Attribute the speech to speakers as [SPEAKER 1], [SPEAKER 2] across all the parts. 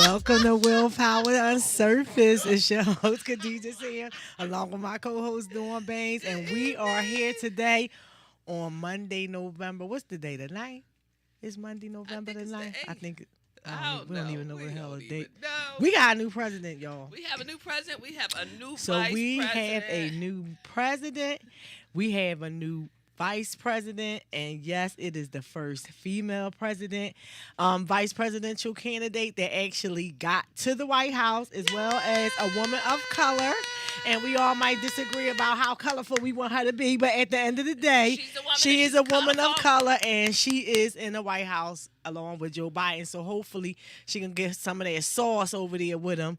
[SPEAKER 1] Welcome to WillPower UnSurfaced. It's your host, Khadijah here, along with my co-host, Baynes, and we are here today on Monday, November. What's the day? The 9th? It's Monday, November the 9th? I think. We don't even know what the hell the date. We got a new president, y'all.
[SPEAKER 2] We have a new president. We have a new
[SPEAKER 1] So
[SPEAKER 2] vice
[SPEAKER 1] we
[SPEAKER 2] president.
[SPEAKER 1] have a new president. We have a new vice president, and yes, it is the first female president, vice presidential candidate that actually got to the White House, as well as a woman of color. And we all might disagree about how colorful we want her to be, but at the end of the day, she is a woman of color, and she is in the White House along with Joe Biden. So hopefully she can get some of that sauce over there with him,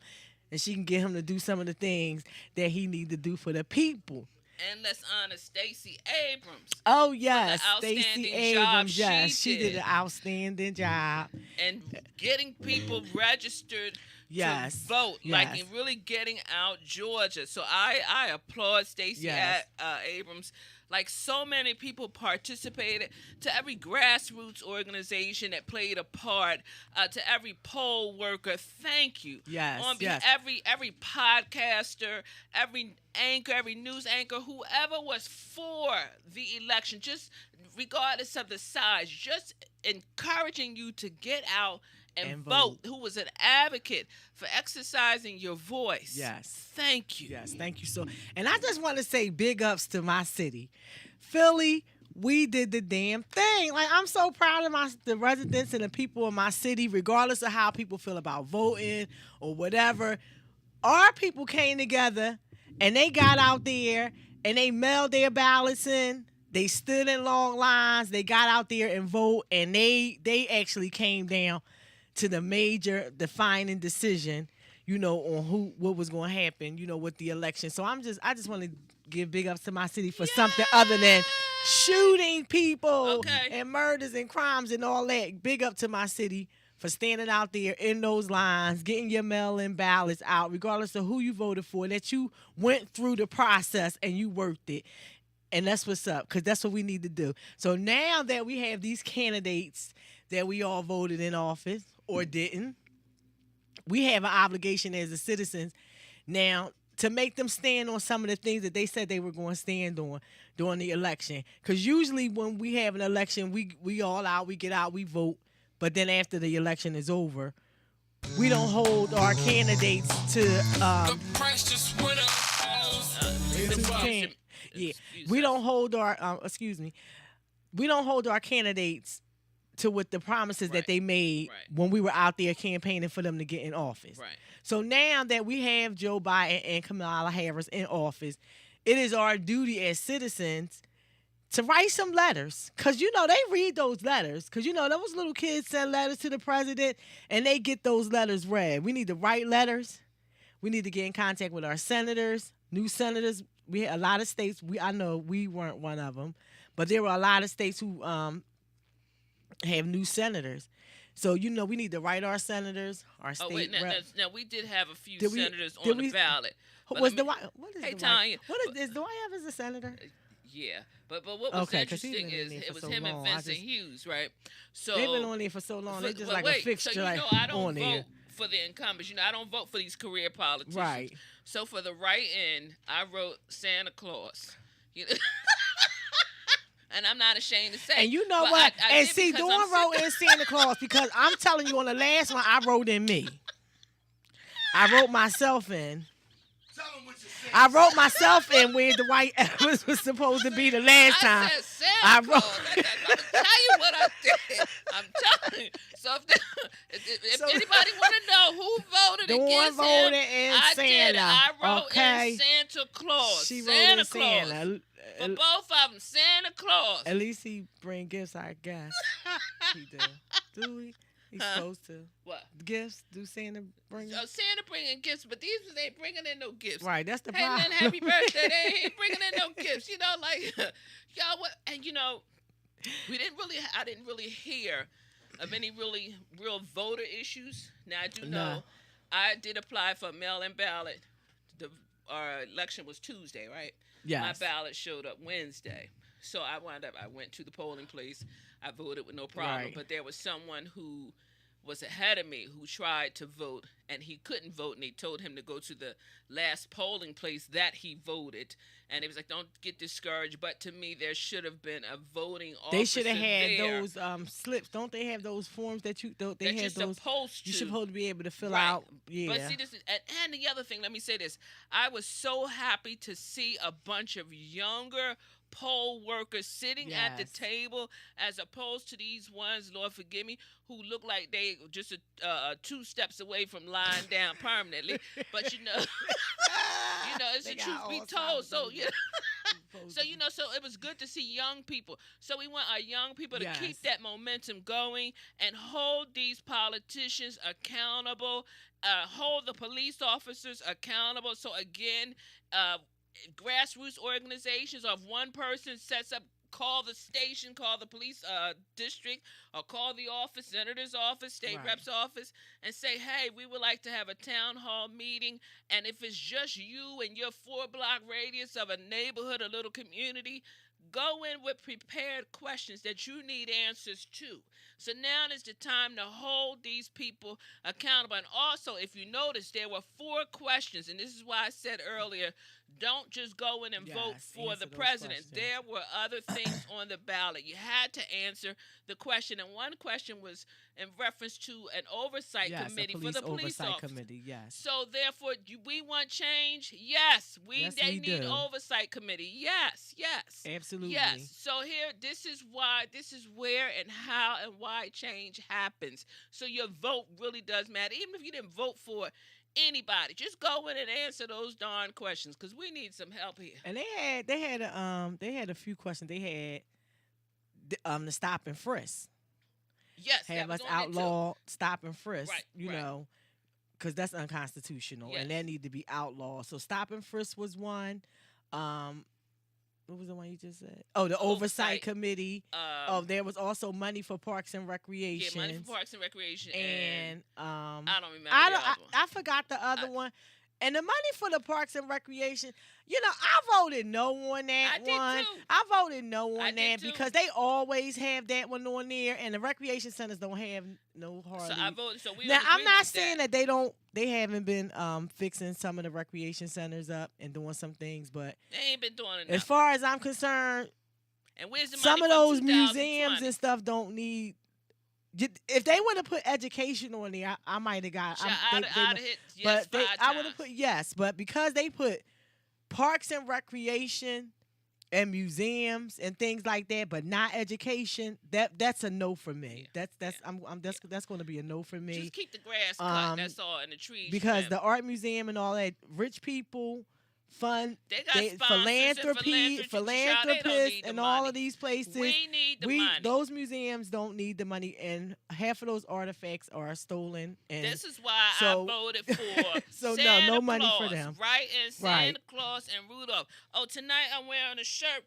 [SPEAKER 1] and she can get him to do some of the things that he need to do for the people.
[SPEAKER 2] And let's honor Stacey Abrams.
[SPEAKER 1] Oh, yes. Stacey Abrams, yes. She did an outstanding job.
[SPEAKER 2] And getting people registered to vote.
[SPEAKER 1] Yes.
[SPEAKER 2] Like, and really getting out Georgia. So I applaud Stacey Abrams. Like, so many people participated, to every grassroots organization that played a part, to every poll worker, thank you.
[SPEAKER 1] Yes,
[SPEAKER 2] every podcaster, every anchor, every news anchor, whoever was for the election, just regardless of the size, just encouraging you to get out and vote, who was an advocate for exercising your voice.
[SPEAKER 1] Yes.
[SPEAKER 2] Thank you.
[SPEAKER 1] Yes, thank you. So, and I just want to say big ups to my city. Philly, we did the damn thing. Like, I'm so proud of the residents and the people of my city, regardless of how people feel about voting or whatever. Our people came together and they got out there and they mailed their ballots in. They stood in long lines. They got out there and vote, and they actually came down to the major defining decision, on what was going to happen, with the election. So I just want to give big ups to my city for something other than shooting people and murders and crimes and all that. Big up to my city for standing out there in those lines, getting your mail-in ballots out, regardless of who you voted for, that you went through the process and you worked it. And that's what's up, because that's what we need to do. So now that we have these candidates that we all voted in office or didn't, we have an obligation as a citizens now to make them stand on some of the things that they said they were going to stand on during the election. Because usually when we have an election, we all out, we get out, we vote. But then after the election is over, we don't hold our candidates to
[SPEAKER 3] the price just went up.
[SPEAKER 1] We don't hold our we don't hold our candidates to what the promises that they made when we were out there campaigning for them to get in office.
[SPEAKER 2] Right.
[SPEAKER 1] So now that we have Joe Biden and Kamala Harris in office, it is our duty as citizens to write some letters. Because, they read those letters. Because, those little kids send letters to the president, and they get those letters read. We need to write letters. We need to get in contact with our senators, new senators. We had a lot of states. I know we weren't one of them, but there were a lot of states who have new senators. So we need to write our senators, our state reps.
[SPEAKER 2] Now we did have a few senators on the ballot.
[SPEAKER 1] Was Dwight? What is
[SPEAKER 2] Hey,
[SPEAKER 1] Dwight?
[SPEAKER 2] Tanya.
[SPEAKER 1] Is Dwight Evans a senator?
[SPEAKER 2] Yeah, but what was interesting is it was him and Vincent Hughes, right? So
[SPEAKER 1] they've been on there for so long. They just like a fixture.
[SPEAKER 2] So
[SPEAKER 1] on
[SPEAKER 2] I don't
[SPEAKER 1] there.
[SPEAKER 2] vote for the incumbents. I don't vote for these career politicians.
[SPEAKER 1] Right.
[SPEAKER 2] So for the write-in, I wrote Santa Claus. And I'm not ashamed to say.
[SPEAKER 1] And you know what? And see, Dawn wrote in Santa Claus because I'm telling you, on the last one, I wrote in me. I wrote myself in. I wrote myself in where Dwight Evans was supposed to be the last time.
[SPEAKER 2] I said Santa Claus. I'm tell you what I did. I'm telling you. So if anybody want to know who voted against him, I did. I wrote in Santa Claus.
[SPEAKER 1] She
[SPEAKER 2] Santa
[SPEAKER 1] wrote in
[SPEAKER 2] Claus.
[SPEAKER 1] Santa.
[SPEAKER 2] For both of them, Santa Claus.
[SPEAKER 1] At least he bring gifts, I guess. He do. Do he? He's supposed to.
[SPEAKER 2] What?
[SPEAKER 1] Gifts? Do Santa bring?
[SPEAKER 2] Santa bringing gifts, but these ain't bringing in no gifts.
[SPEAKER 1] Right, that's the
[SPEAKER 2] hey,
[SPEAKER 1] problem.
[SPEAKER 2] Hey, man, happy birthday. They ain't bringing in no gifts. Y'all, what? And I didn't really hear of any real voter issues. Now, I do know I did apply for a mail-in ballot. Our election was Tuesday, right?
[SPEAKER 1] Yes.
[SPEAKER 2] My ballot showed up Wednesday. So I went to the polling place. I voted with no problem.
[SPEAKER 1] Right.
[SPEAKER 2] But there was someone who was ahead of me who tried to vote and he couldn't vote, and they told him to go to the last polling place that he voted, and it was like, don't get discouraged. But to me, there should have been a voting officer.
[SPEAKER 1] They should have had
[SPEAKER 2] there
[SPEAKER 1] those slips. Don't they have those forms that you don't they
[SPEAKER 2] that
[SPEAKER 1] had
[SPEAKER 2] you're
[SPEAKER 1] those
[SPEAKER 2] supposed to.
[SPEAKER 1] you're supposed to be able to fill
[SPEAKER 2] Right.
[SPEAKER 1] out. Yeah.
[SPEAKER 2] But see, this is, and the other thing, let me say this. I was so happy to see a bunch of younger poll workers sitting at the
[SPEAKER 1] Yes.
[SPEAKER 2] table, as opposed to these ones, Lord forgive me, who look like they just 2 steps away from lying down permanently. But you know, it's
[SPEAKER 1] They
[SPEAKER 2] the
[SPEAKER 1] got
[SPEAKER 2] truth be
[SPEAKER 1] all
[SPEAKER 2] told.
[SPEAKER 1] sides
[SPEAKER 2] So
[SPEAKER 1] of
[SPEAKER 2] you so so it was good to see young people. So we want our young people to
[SPEAKER 1] Yes.
[SPEAKER 2] keep that momentum going and hold these politicians accountable, hold the police officers accountable. So again, grassroots organizations, or if one person sets up, call the station, call the police district, or call the office, senator's office, state
[SPEAKER 1] Right.
[SPEAKER 2] rep's office, and say, hey, we would like to have a town hall meeting. And if it's just you and your 4-block radius of a neighborhood, a little community, go in with prepared questions that you need answers to. So now is the time to hold these people accountable. And also, if you notice, there were 4 questions, and this is why I said earlier, don't just go in and vote
[SPEAKER 1] Yes,
[SPEAKER 2] for
[SPEAKER 1] answer
[SPEAKER 2] the
[SPEAKER 1] those
[SPEAKER 2] president.
[SPEAKER 1] questions.
[SPEAKER 2] There were other things on the ballot. You had to answer the question, and one question was in reference to an oversight
[SPEAKER 1] Yes,
[SPEAKER 2] committee
[SPEAKER 1] a
[SPEAKER 2] for the police
[SPEAKER 1] oversight
[SPEAKER 2] officers.
[SPEAKER 1] committee. Yes.
[SPEAKER 2] So therefore, do we want change? Yes.
[SPEAKER 1] Yes,
[SPEAKER 2] They
[SPEAKER 1] we
[SPEAKER 2] need
[SPEAKER 1] do.
[SPEAKER 2] oversight committee. Yes.
[SPEAKER 1] Absolutely.
[SPEAKER 2] Yes. So here, this is where and how and why change happens. So your vote really does matter. Even if you didn't vote for anybody, just go in and answer those darn questions, because we need some help here.
[SPEAKER 1] And they had a few questions. They had the stop and frisk.
[SPEAKER 2] Yes. that
[SPEAKER 1] Have
[SPEAKER 2] was
[SPEAKER 1] us
[SPEAKER 2] on there, too.
[SPEAKER 1] outlaw stop and frisk.
[SPEAKER 2] Right,
[SPEAKER 1] You
[SPEAKER 2] right.
[SPEAKER 1] know, because that's unconstitutional,
[SPEAKER 2] Yes.
[SPEAKER 1] and that need to be outlawed. So stop and frisk was one. What was the one you just said? Oh, the oversight committee. There was also money for parks and recreation.
[SPEAKER 2] Yeah, money for parks and recreation.
[SPEAKER 1] And
[SPEAKER 2] I don't remember
[SPEAKER 1] I
[SPEAKER 2] the
[SPEAKER 1] don't.
[SPEAKER 2] other one.
[SPEAKER 1] I forgot the other one. And the money for the parks and recreation, I voted no on that
[SPEAKER 2] I did
[SPEAKER 1] one.
[SPEAKER 2] too.
[SPEAKER 1] I voted no
[SPEAKER 2] I
[SPEAKER 1] on
[SPEAKER 2] did
[SPEAKER 1] that
[SPEAKER 2] too.
[SPEAKER 1] because they always have that one on there, and the recreation centers don't have no hardly.
[SPEAKER 2] So I voted. So we
[SPEAKER 1] Now
[SPEAKER 2] would
[SPEAKER 1] I'm
[SPEAKER 2] agree
[SPEAKER 1] not
[SPEAKER 2] with
[SPEAKER 1] saying that they haven't been fixing some of the recreation centers up and doing some things, but
[SPEAKER 2] They ain't been doing enough.
[SPEAKER 1] as far as I'm concerned,
[SPEAKER 2] And where's the
[SPEAKER 1] some
[SPEAKER 2] money
[SPEAKER 1] of
[SPEAKER 2] for
[SPEAKER 1] those
[SPEAKER 2] 2020?
[SPEAKER 1] museums and stuff don't need. If they would have put education on there, I might have got.
[SPEAKER 2] Sure, I'd have hit yes
[SPEAKER 1] But
[SPEAKER 2] 5
[SPEAKER 1] I would
[SPEAKER 2] times.
[SPEAKER 1] have put yes, but because they put parks and recreation and museums and things like that, but not education, that's a no for me.
[SPEAKER 2] Yeah,
[SPEAKER 1] That's going to be a no for me.
[SPEAKER 2] Just keep the grass cut. That's all, and the trees.
[SPEAKER 1] Because
[SPEAKER 2] trimmed.
[SPEAKER 1] the art museum and all that, rich people fund,
[SPEAKER 2] They got sponsors and
[SPEAKER 1] philanthropists, and all of these places.
[SPEAKER 2] We need the money.
[SPEAKER 1] Those museums don't need the money, and half of those artifacts are stolen. And
[SPEAKER 2] This is why
[SPEAKER 1] so-
[SPEAKER 2] I voted for
[SPEAKER 1] So, no
[SPEAKER 2] Santa
[SPEAKER 1] money for
[SPEAKER 2] Claus,
[SPEAKER 1] them.
[SPEAKER 2] right? And Santa
[SPEAKER 1] Right.
[SPEAKER 2] Claus and Rudolph. Oh, tonight I'm wearing a shirt.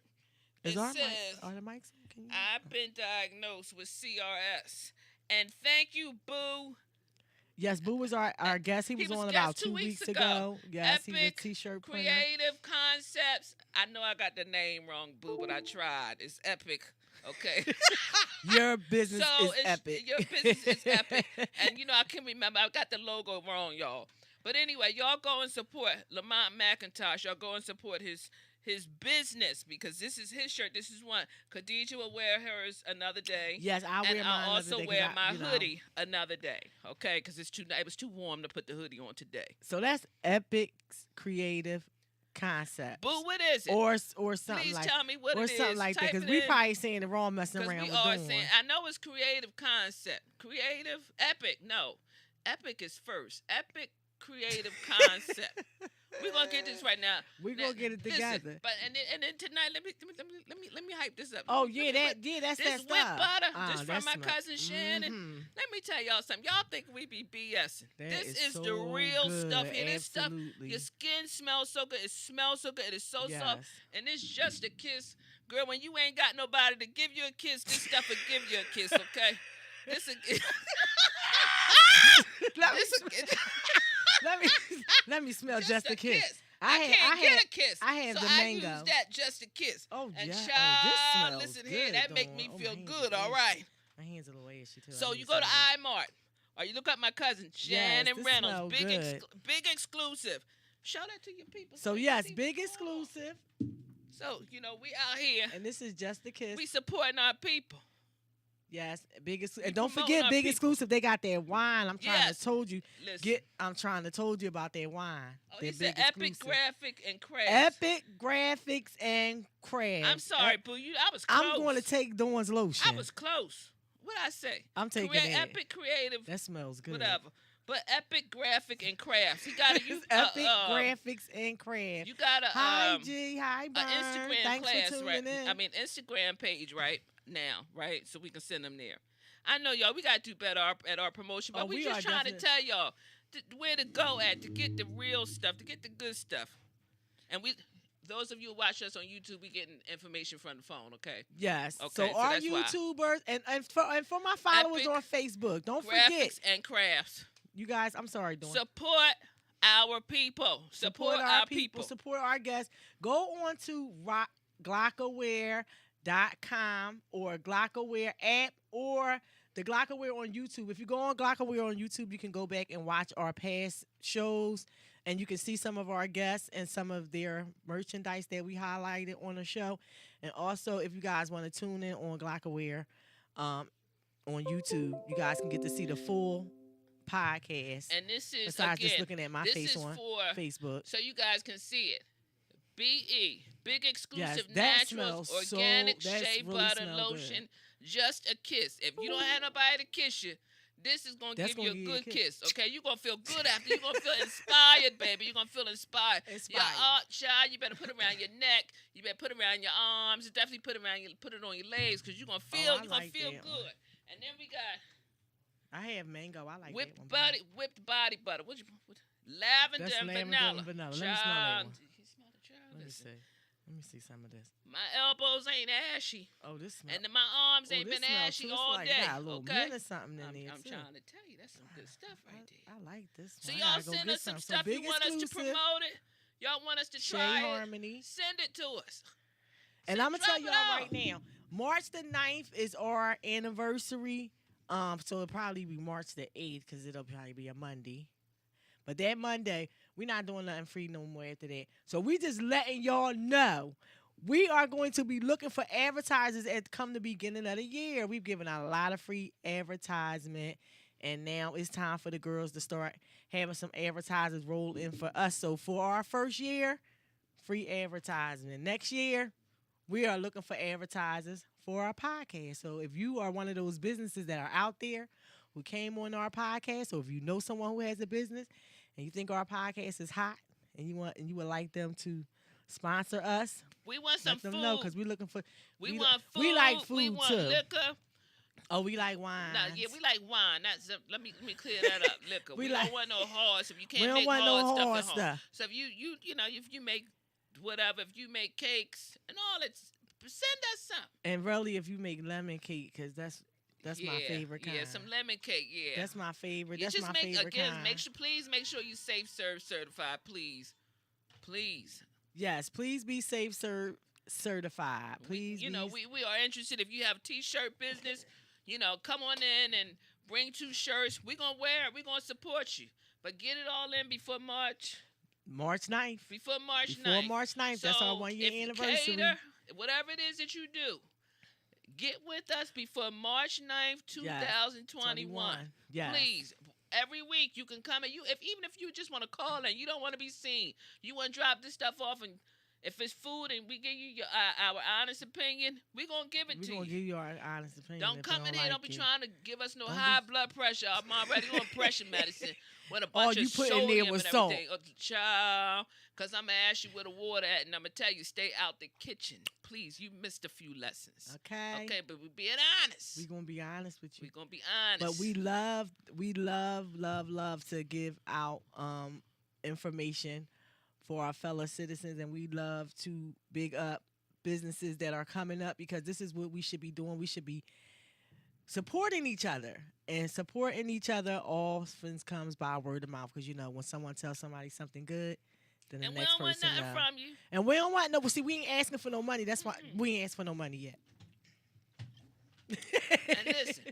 [SPEAKER 2] It
[SPEAKER 1] Is our
[SPEAKER 2] says,
[SPEAKER 1] are the mics? Can you-
[SPEAKER 2] I've been diagnosed with CRS. And thank you, Boo.
[SPEAKER 1] Yes, Boo was our guest. He was
[SPEAKER 2] was
[SPEAKER 1] on
[SPEAKER 2] guest
[SPEAKER 1] about
[SPEAKER 2] 2
[SPEAKER 1] 2
[SPEAKER 2] weeks
[SPEAKER 1] weeks
[SPEAKER 2] ago.
[SPEAKER 1] ago. Yes, he's a
[SPEAKER 2] Epic
[SPEAKER 1] t-shirt printer.
[SPEAKER 2] Creative Concepts. I know I got the name wrong, Boo, but I tried. It's epic. Okay.
[SPEAKER 1] Your business is
[SPEAKER 2] it's,
[SPEAKER 1] epic.
[SPEAKER 2] Your business is epic. And I can remember, I got the logo wrong, y'all. But anyway, y'all go and support Lamont McIntosh. Y'all go and support his business, because this is his shirt. This is one. Khadijah will wear hers another day.
[SPEAKER 1] Yes, I'll wear
[SPEAKER 2] And
[SPEAKER 1] mine
[SPEAKER 2] I'll
[SPEAKER 1] another
[SPEAKER 2] also
[SPEAKER 1] day 'cause
[SPEAKER 2] wear my
[SPEAKER 1] you know.
[SPEAKER 2] hoodie another day. Okay, because it was too warm to put the hoodie on today.
[SPEAKER 1] So that's Epic's Creative Concept.
[SPEAKER 2] Boo, what is it?
[SPEAKER 1] Or something
[SPEAKER 2] Please
[SPEAKER 1] like
[SPEAKER 2] tell me what
[SPEAKER 1] or
[SPEAKER 2] it is.
[SPEAKER 1] something like that,
[SPEAKER 2] Type
[SPEAKER 1] because
[SPEAKER 2] it
[SPEAKER 1] we
[SPEAKER 2] in.
[SPEAKER 1] probably saying the wrong messing
[SPEAKER 2] Because
[SPEAKER 1] around
[SPEAKER 2] we
[SPEAKER 1] with
[SPEAKER 2] are
[SPEAKER 1] doing.
[SPEAKER 2] saying, I know it's Creative Concept. Creative? Epic? No. Epic is first. Epic Creative Concept. We're gonna get this right now.
[SPEAKER 1] We're gonna get it
[SPEAKER 2] Listen,
[SPEAKER 1] together.
[SPEAKER 2] but and then tonight, let me hype this up.
[SPEAKER 1] Oh
[SPEAKER 2] Let me-
[SPEAKER 1] yeah,
[SPEAKER 2] let me-
[SPEAKER 1] that's
[SPEAKER 2] this
[SPEAKER 1] that
[SPEAKER 2] whip
[SPEAKER 1] stuff.
[SPEAKER 2] butter.
[SPEAKER 1] Ah,
[SPEAKER 2] This from
[SPEAKER 1] that's
[SPEAKER 2] my
[SPEAKER 1] smart.
[SPEAKER 2] cousin Shannon.
[SPEAKER 1] Mhm.
[SPEAKER 2] Let me tell y'all something. Y'all think we be BSing.
[SPEAKER 1] That
[SPEAKER 2] This is the
[SPEAKER 1] so
[SPEAKER 2] real
[SPEAKER 1] good.
[SPEAKER 2] stuff here. This stuff,
[SPEAKER 1] Absolutely.
[SPEAKER 2] your skin smells so good. It smells so good. It is so
[SPEAKER 1] Yes.
[SPEAKER 2] soft. And it's just a kiss. Girl, when you ain't got nobody to give you a kiss, this stuff will give you a kiss, okay? This is
[SPEAKER 1] let, me,
[SPEAKER 2] this a,
[SPEAKER 1] let me smell just,
[SPEAKER 2] a
[SPEAKER 1] a kiss.
[SPEAKER 2] I can't get a kiss.
[SPEAKER 1] I have
[SPEAKER 2] so
[SPEAKER 1] the
[SPEAKER 2] I
[SPEAKER 1] mango.
[SPEAKER 2] use that just a kiss.
[SPEAKER 1] Oh,
[SPEAKER 2] And
[SPEAKER 1] yeah. Oh, this
[SPEAKER 2] child,
[SPEAKER 1] smells
[SPEAKER 2] listen here,
[SPEAKER 1] good,
[SPEAKER 2] that make
[SPEAKER 1] Dawn.
[SPEAKER 2] me
[SPEAKER 1] Oh,
[SPEAKER 2] feel
[SPEAKER 1] my hands
[SPEAKER 2] good,
[SPEAKER 1] are
[SPEAKER 2] all
[SPEAKER 1] itchy.
[SPEAKER 2] right.
[SPEAKER 1] My hands are a little itchy too.
[SPEAKER 2] So
[SPEAKER 1] I
[SPEAKER 2] you
[SPEAKER 1] need
[SPEAKER 2] go to
[SPEAKER 1] some of
[SPEAKER 2] iMart. Or you look up my cousin,
[SPEAKER 1] Yes,
[SPEAKER 2] Shannon
[SPEAKER 1] this
[SPEAKER 2] Reynolds.
[SPEAKER 1] smell
[SPEAKER 2] Big,
[SPEAKER 1] good.
[SPEAKER 2] big exclusive. Show that to your people.
[SPEAKER 1] So
[SPEAKER 2] they
[SPEAKER 1] yes,
[SPEAKER 2] see
[SPEAKER 1] big
[SPEAKER 2] what's going on.
[SPEAKER 1] exclusive.
[SPEAKER 2] So, we out here.
[SPEAKER 1] And this is just a kiss.
[SPEAKER 2] We supporting our people.
[SPEAKER 1] Yes, big exclusive.
[SPEAKER 2] We
[SPEAKER 1] And don't
[SPEAKER 2] promoting
[SPEAKER 1] forget,
[SPEAKER 2] our
[SPEAKER 1] big
[SPEAKER 2] people.
[SPEAKER 1] exclusive. They got their wine. I'm trying
[SPEAKER 2] Yes.
[SPEAKER 1] to told you.
[SPEAKER 2] Listen.
[SPEAKER 1] I'm trying to told you about their wine.
[SPEAKER 2] Oh,
[SPEAKER 1] Their
[SPEAKER 2] he said
[SPEAKER 1] big
[SPEAKER 2] epic
[SPEAKER 1] exclusive.
[SPEAKER 2] graphic and crafts.
[SPEAKER 1] Epic graphics and crafts.
[SPEAKER 2] I'm sorry, boo. I was close.
[SPEAKER 1] I'm going to take Dawn's lotion.
[SPEAKER 2] I was close. What'd I say?
[SPEAKER 1] I'm taking it.
[SPEAKER 2] Epic creative.
[SPEAKER 1] That smells good.
[SPEAKER 2] Whatever. But epic graphic and crafts. He got to use
[SPEAKER 1] epic graphics and crafts.
[SPEAKER 2] You got a
[SPEAKER 1] Hi G, hi Burn.
[SPEAKER 2] Instagram
[SPEAKER 1] Thanks
[SPEAKER 2] class,
[SPEAKER 1] for
[SPEAKER 2] right?
[SPEAKER 1] tuning in.
[SPEAKER 2] I mean Instagram page right now, right? So we can send them there. I know y'all. We got to do better at our promotion, but we just trying to tell y'all where to go at to get the real stuff, to get the good stuff. And those of you who watch us on YouTube, we getting information from the phone, okay?
[SPEAKER 1] Yes.
[SPEAKER 2] Okay,
[SPEAKER 1] so our
[SPEAKER 2] that's why.
[SPEAKER 1] YouTubers and for my followers
[SPEAKER 2] Epic
[SPEAKER 1] on Facebook, don't
[SPEAKER 2] graphics
[SPEAKER 1] forget.
[SPEAKER 2] and crafts.
[SPEAKER 1] You guys, I'm sorry, Dawn.
[SPEAKER 2] Support our people. Support our people.
[SPEAKER 1] Support our guests. Go on to glockaware.com or Glockaware app or the Glockaware on YouTube. If you go on Glockaware on YouTube, you can go back and watch our past shows, and you can see some of our guests and some of their merchandise that we highlighted on the show. And also, if you guys want to tune in on Glockaware on YouTube, you guys can get to see the full podcast.
[SPEAKER 2] And this is
[SPEAKER 1] besides
[SPEAKER 2] again,
[SPEAKER 1] just looking at my
[SPEAKER 2] this
[SPEAKER 1] face
[SPEAKER 2] is
[SPEAKER 1] on
[SPEAKER 2] for,
[SPEAKER 1] Facebook.
[SPEAKER 2] so you guys can see it. BE, big exclusive
[SPEAKER 1] that
[SPEAKER 2] naturals,
[SPEAKER 1] smells
[SPEAKER 2] organic
[SPEAKER 1] so- that's
[SPEAKER 2] shea
[SPEAKER 1] really
[SPEAKER 2] butter
[SPEAKER 1] smell
[SPEAKER 2] lotion, just a kiss. If you don't have nobody to kiss you, this is gonna
[SPEAKER 1] That's
[SPEAKER 2] give you
[SPEAKER 1] gonna
[SPEAKER 2] a
[SPEAKER 1] give you a
[SPEAKER 2] good
[SPEAKER 1] kiss.
[SPEAKER 2] kiss. Okay, you're gonna feel good after. You're gonna feel inspired, baby. You're gonna feel inspired. Your child, you better put it around your neck. You better put it around your arms. Definitely put it on your legs, because you're gonna feel
[SPEAKER 1] I like
[SPEAKER 2] feel
[SPEAKER 1] that
[SPEAKER 2] good.
[SPEAKER 1] one.
[SPEAKER 2] And then we got
[SPEAKER 1] I have mango. I like
[SPEAKER 2] whipped
[SPEAKER 1] that one.
[SPEAKER 2] whipped body butter. What lavender
[SPEAKER 1] That's
[SPEAKER 2] and
[SPEAKER 1] lavender
[SPEAKER 2] vanilla.
[SPEAKER 1] and vanilla. Let me smell that one.
[SPEAKER 2] You smell the child?
[SPEAKER 1] Let me
[SPEAKER 2] Listen.
[SPEAKER 1] see. Let me see some of this.
[SPEAKER 2] My elbows ain't ashy,
[SPEAKER 1] Oh, this smells.
[SPEAKER 2] and then my arms ain't been ashy all
[SPEAKER 1] like
[SPEAKER 2] day.
[SPEAKER 1] got a little
[SPEAKER 2] Okay,
[SPEAKER 1] mint or something in there
[SPEAKER 2] I'm
[SPEAKER 1] too.
[SPEAKER 2] trying to tell you, that's some good stuff right there.
[SPEAKER 1] I like this
[SPEAKER 2] So
[SPEAKER 1] one. I
[SPEAKER 2] y'all
[SPEAKER 1] gotta go
[SPEAKER 2] send
[SPEAKER 1] get
[SPEAKER 2] us some
[SPEAKER 1] So
[SPEAKER 2] stuff. You
[SPEAKER 1] big
[SPEAKER 2] want us to
[SPEAKER 1] exclusive,
[SPEAKER 2] promote it? Y'all want us to
[SPEAKER 1] Shea
[SPEAKER 2] try it?
[SPEAKER 1] Harmony.
[SPEAKER 2] Send it to us.
[SPEAKER 1] And I'm gonna tell y'all
[SPEAKER 2] drop it
[SPEAKER 1] right now, March the 9th is our anniversary. So it'll probably be March the 8th because it'll probably be a Monday. But that Monday, we're not doing nothing free no more after that. So we just letting y'all know we are going to be looking for advertisers at come the beginning of the year. We've given out a lot of free advertisement, and now it's time for the girls to start having some advertisers roll in for us. So for our first year, free advertisement. Next year, we are looking for advertisers for our podcast. So if you are one of those businesses that are out there who came on our podcast, or if you know someone who has a business and you think our podcast is hot and you would like them to sponsor us,
[SPEAKER 2] We want some
[SPEAKER 1] let them
[SPEAKER 2] food.
[SPEAKER 1] know because we're looking for.
[SPEAKER 2] We want food.
[SPEAKER 1] We like food
[SPEAKER 2] We want
[SPEAKER 1] too.
[SPEAKER 2] liquor.
[SPEAKER 1] Oh, we like wine.
[SPEAKER 2] No, yeah, we like wine. That's let me clear that up. Liquor.
[SPEAKER 1] We
[SPEAKER 2] We
[SPEAKER 1] like-
[SPEAKER 2] don't want no hard stuff. You can't
[SPEAKER 1] We don't
[SPEAKER 2] make
[SPEAKER 1] want no
[SPEAKER 2] hard
[SPEAKER 1] hard
[SPEAKER 2] stuff at home.
[SPEAKER 1] stuff.
[SPEAKER 2] So if if you make whatever, if you make cakes and all that, send us some.
[SPEAKER 1] And really, if you make lemon cake, because that's my favorite kind.
[SPEAKER 2] Yeah, some lemon cake. Yeah,
[SPEAKER 1] That's my favorite.
[SPEAKER 2] You
[SPEAKER 1] That's
[SPEAKER 2] just
[SPEAKER 1] my
[SPEAKER 2] make
[SPEAKER 1] favorite
[SPEAKER 2] again.
[SPEAKER 1] kind.
[SPEAKER 2] Please make sure you safe serve certified. Please.
[SPEAKER 1] Yes, please be safe certified. Please.
[SPEAKER 2] We are interested. If you have t-shirt business, come on in and bring 2 shirts. We're gonna wear it. We're gonna support you. But get it all in before March
[SPEAKER 1] 9th.
[SPEAKER 2] Before March
[SPEAKER 1] Before
[SPEAKER 2] 9th.
[SPEAKER 1] March 9th. That's our 1 year
[SPEAKER 2] if you
[SPEAKER 1] anniversary.
[SPEAKER 2] Cater, whatever it is that you do, get with us before March 9th, 2021.
[SPEAKER 1] Yes.
[SPEAKER 2] Please. Every week you can come and even if you just want to call and you don't want to be seen, you want to drop this stuff off, and if it's food and we give you our honest opinion, we're going to give it to you.
[SPEAKER 1] We're going to give you our honest opinion.
[SPEAKER 2] Don't
[SPEAKER 1] if
[SPEAKER 2] come
[SPEAKER 1] you
[SPEAKER 2] in here.
[SPEAKER 1] like
[SPEAKER 2] Don't be
[SPEAKER 1] it.
[SPEAKER 2] trying to give us no
[SPEAKER 1] Don't
[SPEAKER 2] high blood pressure. I'm already on pressure medicine with a
[SPEAKER 1] All
[SPEAKER 2] bunch
[SPEAKER 1] you
[SPEAKER 2] of
[SPEAKER 1] put in there
[SPEAKER 2] sodium
[SPEAKER 1] was
[SPEAKER 2] and
[SPEAKER 1] salt.
[SPEAKER 2] everything. Child, because I'm going to ask you where the water at, and I'm going to tell you, stay out the kitchen. Please, you missed a few lessons.
[SPEAKER 1] Okay.
[SPEAKER 2] Okay, but we're being honest.
[SPEAKER 1] We're going to be honest with you.
[SPEAKER 2] We're going to be honest.
[SPEAKER 1] But we love to give out information for our fellow citizens, and we love to big up businesses that are coming up, because this is what we should be doing. We should be supporting each other, and supporting each other often comes by word of mouth, because when someone tells somebody something good, then the
[SPEAKER 2] and we
[SPEAKER 1] next
[SPEAKER 2] don't want
[SPEAKER 1] person
[SPEAKER 2] nothing from you.
[SPEAKER 1] and we don't want we ain't asking for no money. That's why we ain't asked for no money yet.
[SPEAKER 2] And listen,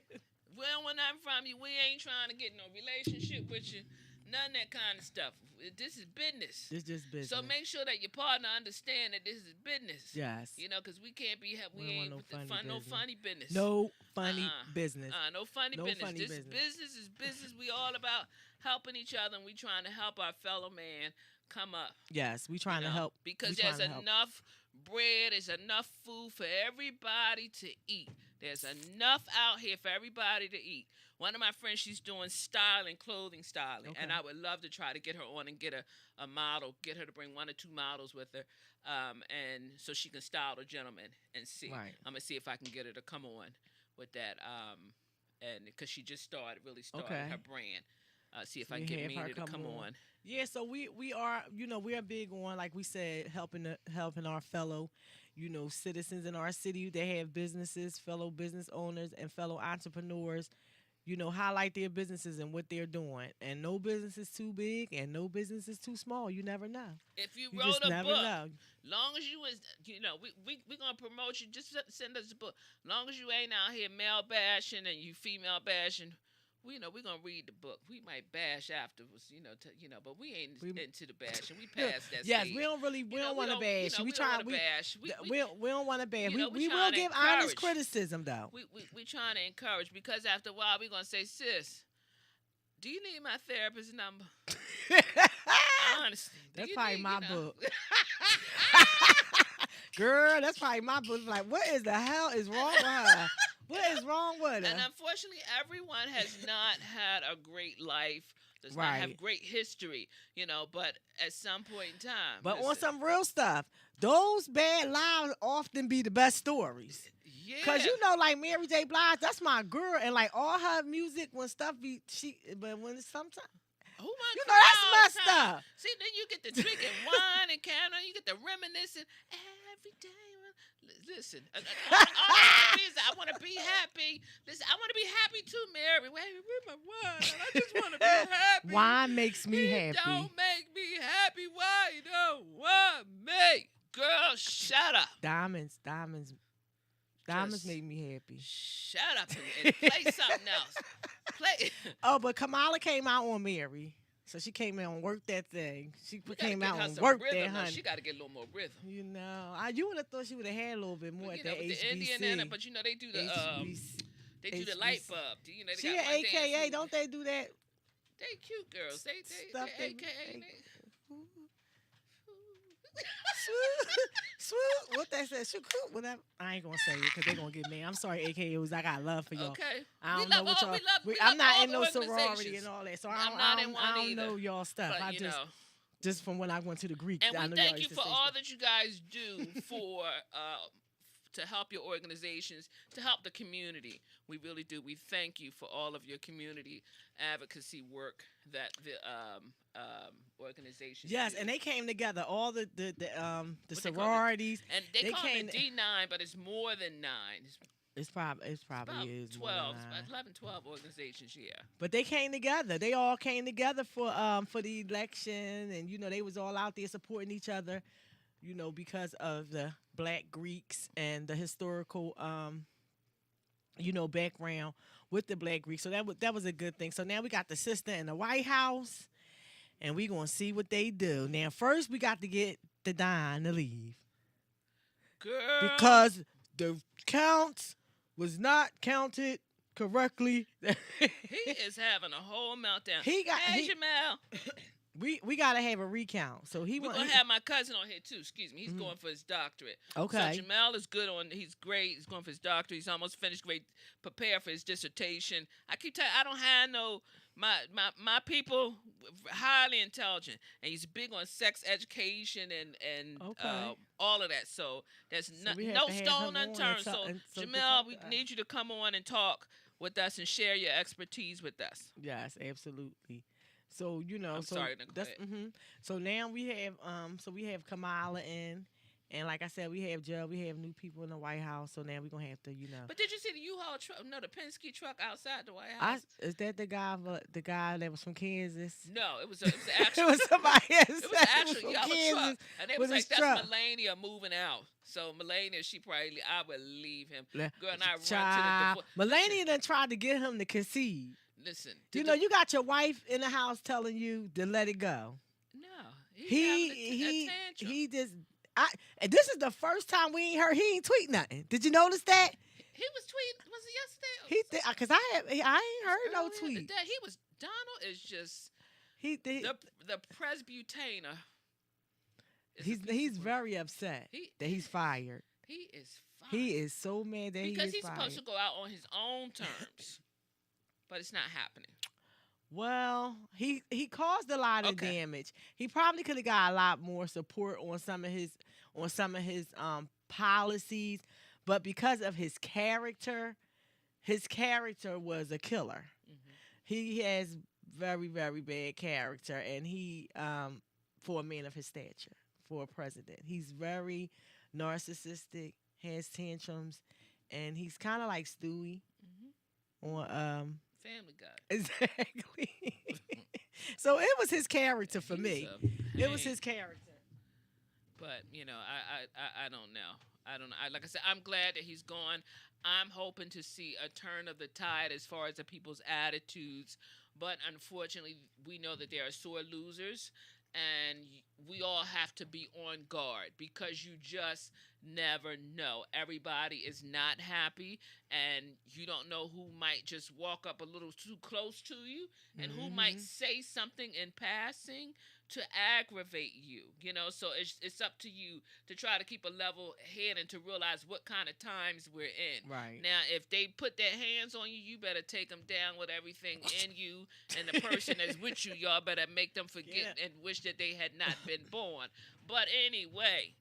[SPEAKER 2] we We don't want nothing from you. We ain't trying to get no relationship with you. None of that kind of stuff. This is business.
[SPEAKER 1] It's just business.
[SPEAKER 2] So make sure that your partner understand that this is business.
[SPEAKER 1] Yes.
[SPEAKER 2] You know, because we can't be we
[SPEAKER 1] don't
[SPEAKER 2] ain't
[SPEAKER 1] want
[SPEAKER 2] no funny business.
[SPEAKER 1] No funny business.
[SPEAKER 2] No funny
[SPEAKER 1] No
[SPEAKER 2] business.
[SPEAKER 1] funny
[SPEAKER 2] This
[SPEAKER 1] business.
[SPEAKER 2] business is business. We all about helping each other, and we trying to help our fellow man come up.
[SPEAKER 1] Yes, we trying to help.
[SPEAKER 2] Because there's enough bread, there's enough food for everybody to eat. There's enough out here for everybody to eat. One of my friends, she's doing clothing styling,
[SPEAKER 1] Okay.
[SPEAKER 2] and I would love to try to get her on and get a model, get her to bring 1 or 2 models with her, and so she can style the gentleman and see.
[SPEAKER 1] Right.
[SPEAKER 2] I'm gonna see if I can get her to come on with that, and because she just really started her brand. See if I can get Mina to come on.
[SPEAKER 1] Yeah, so we are, we are big on, like we said, helping our fellow, citizens in our city that have businesses, fellow business owners, and fellow entrepreneurs. Highlight their businesses and what they're doing. And no business is too big and no business is too small. You never know.
[SPEAKER 2] If you
[SPEAKER 1] just
[SPEAKER 2] wrote a
[SPEAKER 1] never
[SPEAKER 2] book,
[SPEAKER 1] know.
[SPEAKER 2] long as you is, we're going to promote you. Just send us a book. Long as you ain't out here male bashing and you female bashing, we're going to read the book. We might bash afterwards, but we ain't into the bashing. We past that
[SPEAKER 1] Yes,
[SPEAKER 2] stage.
[SPEAKER 1] we don't want to bash.
[SPEAKER 2] We don't want to bash.
[SPEAKER 1] We don't want to bash. We will
[SPEAKER 2] trying to
[SPEAKER 1] give honest criticism, though.
[SPEAKER 2] We trying to encourage, because after a while we're going to say, sis, do you need my therapist number? Honestly.
[SPEAKER 1] That's probably my book. Girl, that's probably my book. Like, what is the hell is wrong with her? What is wrong with her?
[SPEAKER 2] And unfortunately, everyone has not had a great life, does not have great history, but at some point in time.
[SPEAKER 1] But on some real stuff, those bad lives often be the best stories.
[SPEAKER 2] Yeah.
[SPEAKER 1] Because, like Mary J. Blige, that's my girl. And, like, all her music, when stuff but when it's sometimes.
[SPEAKER 2] Oh my
[SPEAKER 1] God, that's messed up.
[SPEAKER 2] See, then you get to drinking wine and candle, you get to reminiscing every day. Listen, all I want to be happy. Listen, I want to be happy too, Mary. Wait, where's my wine? I just want to be happy.
[SPEAKER 1] Wine makes me happy.
[SPEAKER 2] Don't make me happy. Why you don't want me? Girl, shut up.
[SPEAKER 1] Diamonds make me happy.
[SPEAKER 2] Shut up and play something else. Play.
[SPEAKER 1] Oh, but Kamala came out on Mary. So she came out and worked that thing. She came out and worked that, honey.
[SPEAKER 2] She got to get a little more rhythm.
[SPEAKER 1] You would have thought she would have had a little bit more at the HBC.
[SPEAKER 2] The Indian in it, but they do the light bulb. They
[SPEAKER 1] she
[SPEAKER 2] got
[SPEAKER 1] an AKA, don't they do that?
[SPEAKER 2] They cute girls. They AKA.
[SPEAKER 1] Swoop, what they said, whatever. I ain't gonna say it because they're gonna get me. I'm sorry, AKAs. I got love for y'all.
[SPEAKER 2] Okay.
[SPEAKER 1] I don't know what y'all. I'm not in no sorority and all that, so I don't know y'all stuff.
[SPEAKER 2] But,
[SPEAKER 1] just from when I went to the Greek.
[SPEAKER 2] And
[SPEAKER 1] I
[SPEAKER 2] we
[SPEAKER 1] know
[SPEAKER 2] thank
[SPEAKER 1] y'all
[SPEAKER 2] you for all that you guys do for to help your organizations, to help the community. We really do. We thank you for all of your community advocacy work that the organizations
[SPEAKER 1] Yes,
[SPEAKER 2] do.
[SPEAKER 1] and they came together, all the sororities.
[SPEAKER 2] And they call it D9, but it's more than 9.
[SPEAKER 1] It's probably
[SPEAKER 2] about
[SPEAKER 1] is
[SPEAKER 2] 12, 11, 12 organizations, yeah.
[SPEAKER 1] But they came together. They all came together for the election, and they was all out there supporting each other, because of the Black Greeks and the historical background with the Black Greeks. So that was a good thing. So now we got the sister in the White House, and we gonna see what they do. Now first we got to get the Don to leave,
[SPEAKER 2] girl,
[SPEAKER 1] because the counts was not counted correctly.
[SPEAKER 2] He is having a whole meltdown. Jamal.
[SPEAKER 1] We gotta have a recount. So we're
[SPEAKER 2] gonna have my cousin on here too. Excuse me. He's going for his doctorate.
[SPEAKER 1] Okay.
[SPEAKER 2] So Jamal is good he's great. He's going for his doctorate. He's almost finished. Great, prepare for his dissertation. I keep telling. I don't have no my people highly intelligent, and he's big on sex education and all of that. So there's no stone unturned. So Jamal, we need you to come on and talk with us and share your expertise with us.
[SPEAKER 1] Yes, absolutely. So
[SPEAKER 2] I'm sorry,
[SPEAKER 1] that's so now we have Kamala in, And like I said, we have Joe, we have new people in the White House, so now we're gonna have to,
[SPEAKER 2] But did you see the U-Haul truck? No, the Penske truck outside the White
[SPEAKER 1] I
[SPEAKER 2] House.
[SPEAKER 1] is that the guy that was from Kansas?
[SPEAKER 2] No, it was an
[SPEAKER 1] It
[SPEAKER 2] actual.
[SPEAKER 1] was somebody else.
[SPEAKER 2] It was an actual yellow truck, and they was
[SPEAKER 1] with
[SPEAKER 2] like,
[SPEAKER 1] his
[SPEAKER 2] "That's
[SPEAKER 1] truck.
[SPEAKER 2] Melania moving out." So Melania, she probably, I would leave him.
[SPEAKER 1] Le-
[SPEAKER 2] Girl, and I run to the
[SPEAKER 1] Child,
[SPEAKER 2] divorce.
[SPEAKER 1] Melania done tried to get him to concede.
[SPEAKER 2] Listen,
[SPEAKER 1] You got your wife in the house telling you to let it go.
[SPEAKER 2] no, he's having a
[SPEAKER 1] He
[SPEAKER 2] tantrum.
[SPEAKER 1] he just. And this is the first time we ain't heard. He ain't tweet nothing. Did you notice that?
[SPEAKER 2] He was tweeting. Was it yesterday?
[SPEAKER 1] He because I ain't heard no
[SPEAKER 2] Earlier
[SPEAKER 1] tweet.
[SPEAKER 2] today. He was. Donald is just
[SPEAKER 1] He
[SPEAKER 2] the Presbyterian.
[SPEAKER 1] he's very upset that he's fired.
[SPEAKER 2] He is fine.
[SPEAKER 1] He is so mad that
[SPEAKER 2] because
[SPEAKER 1] he is
[SPEAKER 2] he's
[SPEAKER 1] fired.
[SPEAKER 2] supposed to go out on his own terms, but it's not happening.
[SPEAKER 1] Well, he caused a lot of
[SPEAKER 2] Okay.
[SPEAKER 1] damage. He probably could have got a lot more support on some of his policies, but because of his character was a killer.
[SPEAKER 2] Mm-hmm.
[SPEAKER 1] He has very, very bad character, and he for a man of his stature, for a president, he's very narcissistic, has tantrums, and he's kind of like Stewie on
[SPEAKER 2] Family Guy.
[SPEAKER 1] Exactly. So it was his character for me. It was his character.
[SPEAKER 2] But I don't know. I don't know. Like I said, I'm glad that he's gone. I'm hoping to see a turn of the tide as far as the people's attitudes. But unfortunately, we know that there are sore losers, and we all have to be on guard because you just never know. Everybody is not happy, and you don't know who might just walk up a little too close to you and who might say something in passing to aggravate you. So it's up to you to try to keep a level head and to realize what kind of times we're in.
[SPEAKER 1] Right.
[SPEAKER 2] Now, if they put their hands on you, you better take them down with everything in you, and the person that's with you, y'all better make them forget and wish that they had not been born. But anyway,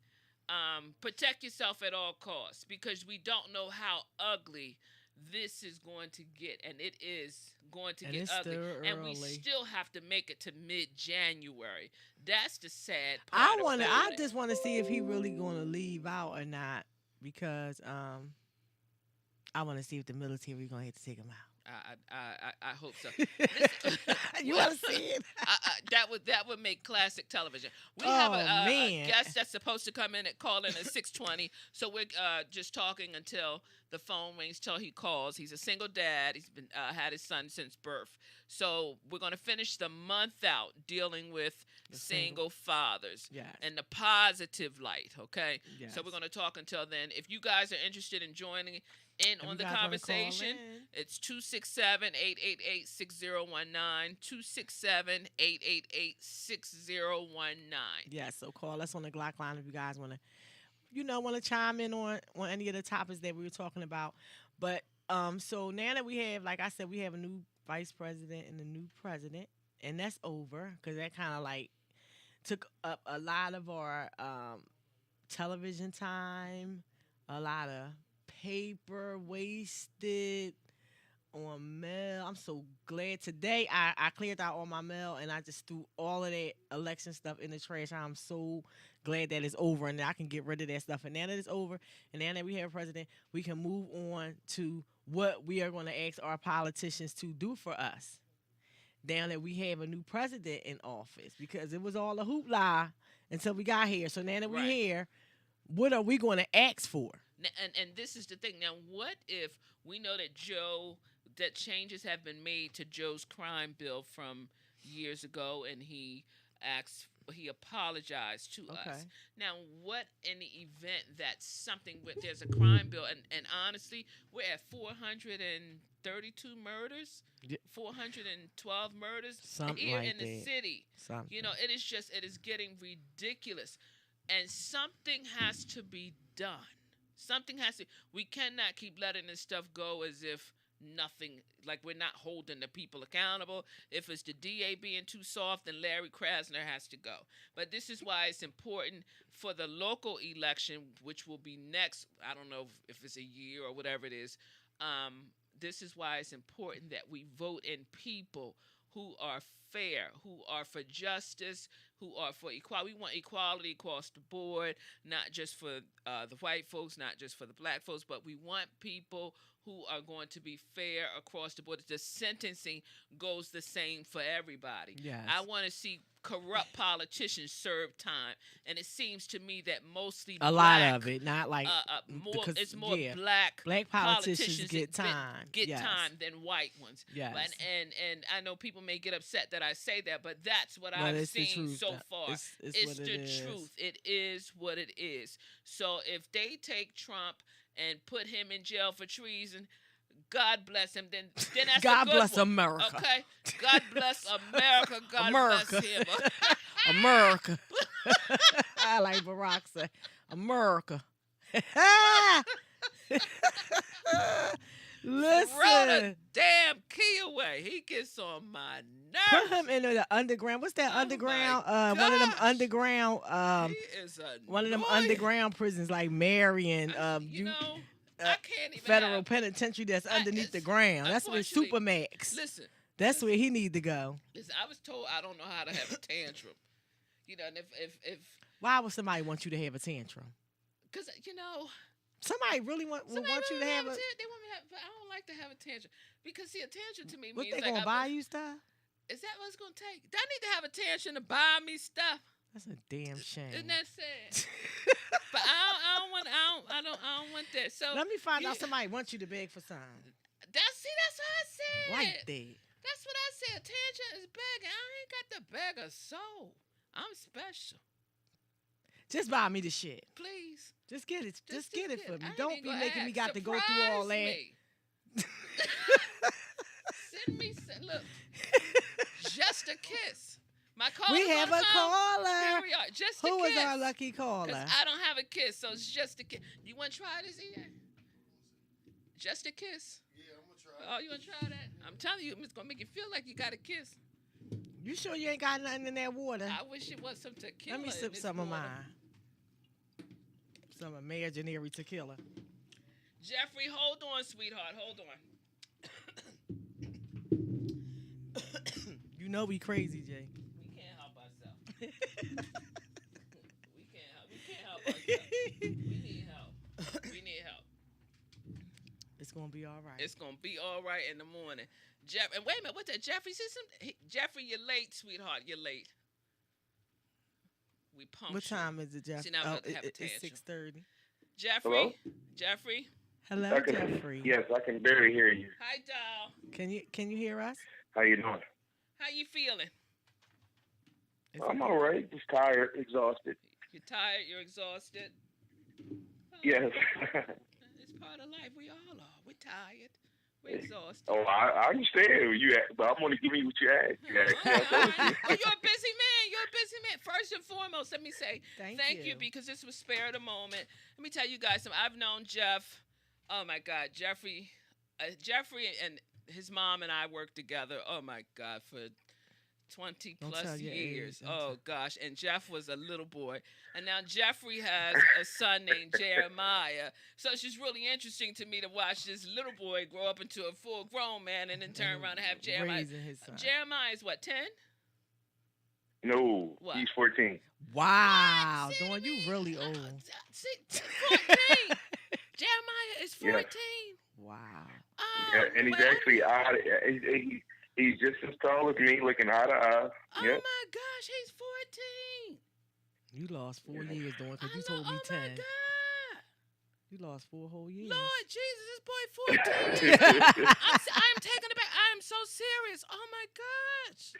[SPEAKER 2] protect yourself at all costs because we don't know how ugly this is going to get, and it is going to get ugly, and we still have to make it to mid-January. That's the sad part.
[SPEAKER 1] I just want to see if he really going to leave out or not, because I want to see if the military going to have to take him out.
[SPEAKER 2] I hope so.
[SPEAKER 1] You want to see it?
[SPEAKER 2] That would make classic television. We have a guest that's supposed to come in and call in at 6:20. So we're just talking until the phone rings, till he calls. He's a single dad. He's been had his son since birth. So we're going to finish the month out dealing with single fathers and the positive light. Okay. Yes. So we're going to talk until then. If you guys are interested in joining in on the conversation, it's 267-888-6019, 267-888-6019.
[SPEAKER 1] Yes, so call us on the Glock line if you guys want to chime in on any of the topics that we were talking about. But so now that we have, like I said, we have a new vice president and a new president, and that's over because that kind of like took up a lot of our television time, a lot of paper wasted on mail. I'm so glad today I cleared out all my mail and I just threw all of that election stuff in the trash. I'm so glad that it's over and that I can get rid of that stuff. And now that it's over and now that we have a president, we can move on to what we are going to ask our politicians to do for us now that we have a new president in office, because it was all a hoopla until we got here. So now that we're here, what are we going to ask for?
[SPEAKER 2] And this is the thing. Now, what if we know that changes have been made to Joe's crime bill from years ago, and he apologized to us. Now, what in the event that there's a crime bill, and honestly, we're at 432 murders, 412 murders here in the city. It is getting ridiculous, and something has to be done. We cannot keep letting this stuff go as if nothing, like we're not holding the people accountable. If it's the DA being too soft, then Larry Krasner has to go. But this is why it's important for the local election, which will be next, I don't know if it's a year or whatever it is. This is why it's important that we vote in people who are fair, who are for justice, who are for equality. We want equality across the board, not just for the white folks, not just for the black folks, but we want people who are going to be fair across the board. The sentencing goes the same for everybody.
[SPEAKER 1] Yes.
[SPEAKER 2] I want to see corrupt politicians serve time, and it seems to me that mostly
[SPEAKER 1] a
[SPEAKER 2] black,
[SPEAKER 1] lot of it, not like
[SPEAKER 2] more
[SPEAKER 1] because,
[SPEAKER 2] it's more
[SPEAKER 1] yeah,
[SPEAKER 2] black
[SPEAKER 1] politicians get
[SPEAKER 2] that
[SPEAKER 1] time.
[SPEAKER 2] get
[SPEAKER 1] Yes.
[SPEAKER 2] time than white ones.
[SPEAKER 1] Yes.
[SPEAKER 2] And I know people may get upset that I say that, but that's what
[SPEAKER 1] But
[SPEAKER 2] I've
[SPEAKER 1] it's the
[SPEAKER 2] seen
[SPEAKER 1] truth,
[SPEAKER 2] so
[SPEAKER 1] though.
[SPEAKER 2] far.
[SPEAKER 1] It's what
[SPEAKER 2] the
[SPEAKER 1] it is.
[SPEAKER 2] truth. It is what it is. So if they take Trump and put him in jail for treason, God bless him. Then that's
[SPEAKER 1] God
[SPEAKER 2] a good
[SPEAKER 1] bless
[SPEAKER 2] one.
[SPEAKER 1] America.
[SPEAKER 2] Okay, God bless America. God
[SPEAKER 1] America.
[SPEAKER 2] bless him.
[SPEAKER 1] America. I like Barack say, America.
[SPEAKER 2] Throw
[SPEAKER 1] Listen.
[SPEAKER 2] the damn key away. He gets on my
[SPEAKER 1] Put
[SPEAKER 2] nerves.
[SPEAKER 1] him in the underground. What's that
[SPEAKER 2] Oh,
[SPEAKER 1] underground?
[SPEAKER 2] my
[SPEAKER 1] One of them
[SPEAKER 2] gosh.
[SPEAKER 1] underground.
[SPEAKER 2] He is
[SPEAKER 1] One of them
[SPEAKER 2] annoying.
[SPEAKER 1] underground prisons like Marion.
[SPEAKER 2] You know, I can't even
[SPEAKER 1] Federal
[SPEAKER 2] have,
[SPEAKER 1] penitentiary that's underneath the
[SPEAKER 2] it's-
[SPEAKER 1] ground. That's where
[SPEAKER 2] unfortunately,
[SPEAKER 1] Supermax.
[SPEAKER 2] Listen,
[SPEAKER 1] That's where he need to go.
[SPEAKER 2] listen. I was told I don't know how to have a tantrum. You know, and if
[SPEAKER 1] Why would somebody want you to have a tantrum?
[SPEAKER 2] because you know,
[SPEAKER 1] Somebody really would
[SPEAKER 2] somebody
[SPEAKER 1] want you to have a.
[SPEAKER 2] They want me to have, but I don't like to have a tantrum because see, a tantrum to me
[SPEAKER 1] What
[SPEAKER 2] means
[SPEAKER 1] they
[SPEAKER 2] like
[SPEAKER 1] gonna buy you stuff?
[SPEAKER 2] Is that what it's gonna take? Do I need to have a tantrum to buy me stuff?
[SPEAKER 1] That's a damn shame.
[SPEAKER 2] Isn't that sad? But I don't want that. So
[SPEAKER 1] Let me find
[SPEAKER 2] you-
[SPEAKER 1] out somebody wants you to beg for something
[SPEAKER 2] That's what I said.
[SPEAKER 1] like that.
[SPEAKER 2] That's what I said. Attention is begging. I ain't got to beg a soul. I'm special.
[SPEAKER 1] Just buy me the shit.
[SPEAKER 2] Please.
[SPEAKER 1] Just get it. Just get it for me.
[SPEAKER 2] I ain't
[SPEAKER 1] Don't
[SPEAKER 2] even
[SPEAKER 1] be
[SPEAKER 2] gonna
[SPEAKER 1] making me
[SPEAKER 2] ask.
[SPEAKER 1] got to go through all that.
[SPEAKER 2] Surprise me. Look, just a kiss. My caller.
[SPEAKER 1] We have a
[SPEAKER 2] Here
[SPEAKER 1] caller.
[SPEAKER 2] we are. Just
[SPEAKER 1] Who
[SPEAKER 2] a kiss.
[SPEAKER 1] is our lucky
[SPEAKER 2] 'Cause
[SPEAKER 1] caller?
[SPEAKER 2] I don't have a kiss, so it's just a kiss. You want to try this, Ian? Just a kiss.
[SPEAKER 4] Yeah, I'm gonna try.
[SPEAKER 2] Oh, you want to try that? I'm telling you, it's gonna make you feel like you got a kiss.
[SPEAKER 1] You sure you ain't got nothing in that water?
[SPEAKER 2] I wish it was some tequila.
[SPEAKER 1] Let me
[SPEAKER 2] in
[SPEAKER 1] sip
[SPEAKER 2] this
[SPEAKER 1] some of
[SPEAKER 2] water.
[SPEAKER 1] mine. Some imaginary tequila.
[SPEAKER 2] Jeffrey, hold on, sweetheart. Hold on.
[SPEAKER 1] You know we crazy, Jay.
[SPEAKER 2] We can't help ourselves. We can't help ourselves. We need help. We need help.
[SPEAKER 1] It's gonna be all right.
[SPEAKER 2] It's gonna be all right in the morning. And wait a minute, what's that? Jeffrey, Jeffrey, you're late, sweetheart. You're late. We pumped.
[SPEAKER 1] What time is it, Jeff?
[SPEAKER 2] See, now I'm about to have a
[SPEAKER 1] It's
[SPEAKER 2] tantrum.
[SPEAKER 1] 6:30.
[SPEAKER 2] Jeffrey.
[SPEAKER 5] Hello?
[SPEAKER 2] Jeffrey.
[SPEAKER 1] Hello,
[SPEAKER 5] I can,
[SPEAKER 1] Jeffrey.
[SPEAKER 5] Yes, I can barely hear you.
[SPEAKER 2] Hi, doll.
[SPEAKER 1] Can you hear us?
[SPEAKER 5] How you doing?
[SPEAKER 2] How you feeling?
[SPEAKER 5] I'm all right. Just tired, exhausted.
[SPEAKER 2] You're tired. You're exhausted. Oh,
[SPEAKER 5] Yes.
[SPEAKER 2] It's part of life. We all are. We're tired. We're exhausted.
[SPEAKER 5] Oh, I understand what you asked, but I'm only giving you what you asked. You asked me, I told you.
[SPEAKER 2] Oh, you're a busy man. You're a busy man. First and foremost, let me say
[SPEAKER 1] Thank you.
[SPEAKER 2] because this was spare the moment. Let me tell you guys something. I've known Jeff. Oh my God, Jeffrey and his mom and I worked together. Oh my God, for 20
[SPEAKER 1] Don't
[SPEAKER 2] plus
[SPEAKER 1] tell your
[SPEAKER 2] years.
[SPEAKER 1] age, don't
[SPEAKER 2] Oh gosh, and Jeff was a little boy, and now Jeffrey has a son named Jeremiah. So it's just really interesting to me to watch this little boy grow up into a full grown man, and then turn around and have Jeremiah.
[SPEAKER 1] Raising his son.
[SPEAKER 2] Jeremiah is what, 10?
[SPEAKER 5] No,
[SPEAKER 2] What?
[SPEAKER 5] he's 14.
[SPEAKER 1] Wow,
[SPEAKER 2] See
[SPEAKER 1] Dawn, you
[SPEAKER 2] me?
[SPEAKER 1] really old.
[SPEAKER 2] See, 14. Jeremiah is 14.
[SPEAKER 5] Yeah.
[SPEAKER 1] Wow.
[SPEAKER 2] Oh,
[SPEAKER 5] Yeah, and he's
[SPEAKER 2] well,
[SPEAKER 5] actually he's just as tall as me, looking eye to eye.
[SPEAKER 2] Oh
[SPEAKER 5] Yep.
[SPEAKER 2] my gosh, he's 14.
[SPEAKER 1] You lost 4 years, Dawn, because you
[SPEAKER 2] I
[SPEAKER 1] told
[SPEAKER 2] know-
[SPEAKER 1] me
[SPEAKER 2] oh
[SPEAKER 1] 10.
[SPEAKER 2] my God.
[SPEAKER 1] You lost 4 whole years.
[SPEAKER 2] Lord Jesus, this boy 14. I'm taken aback. I'm so serious. Oh my gosh.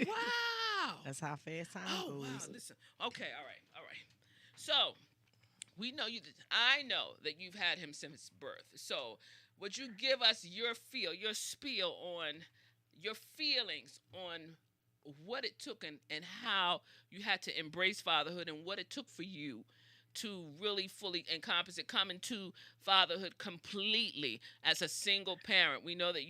[SPEAKER 2] Wow.
[SPEAKER 1] That's how fast time
[SPEAKER 2] Oh
[SPEAKER 1] goes.
[SPEAKER 2] wow. Listen. Okay. All right. So we know you. I know that you've had him since birth. So would you give us your spiel on your feelings on what it took and how you had to embrace fatherhood and what it took for you to really fully encompass it, come into fatherhood completely as a single parent? We know that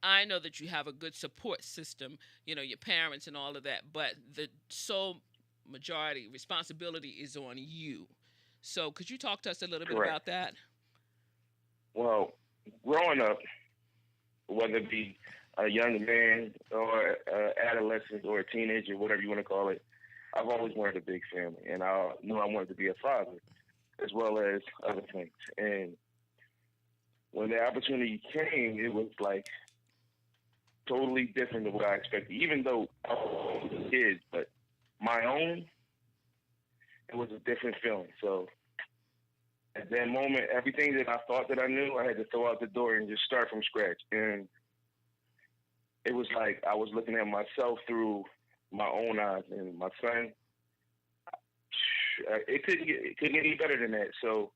[SPEAKER 2] I know that you have a good support system, your parents and all of that, but the sole majority responsibility is on you. So could you talk to us a little bit
[SPEAKER 5] Correct.
[SPEAKER 2] about that?
[SPEAKER 5] Well, growing up, whether it be a young man or adolescent or a teenager, whatever you want to call it, I've always wanted a big family, and I knew I wanted to be a father as well as other things. And when the opportunity came, it was like totally different than what I expected. Even though I was a kid, but my own, it was a different feeling. So at that moment, everything that I thought that I knew, I had to throw out the door and just start from scratch. And it was like I was looking at myself through my own eyes, and my son, it couldn't get any better than that. So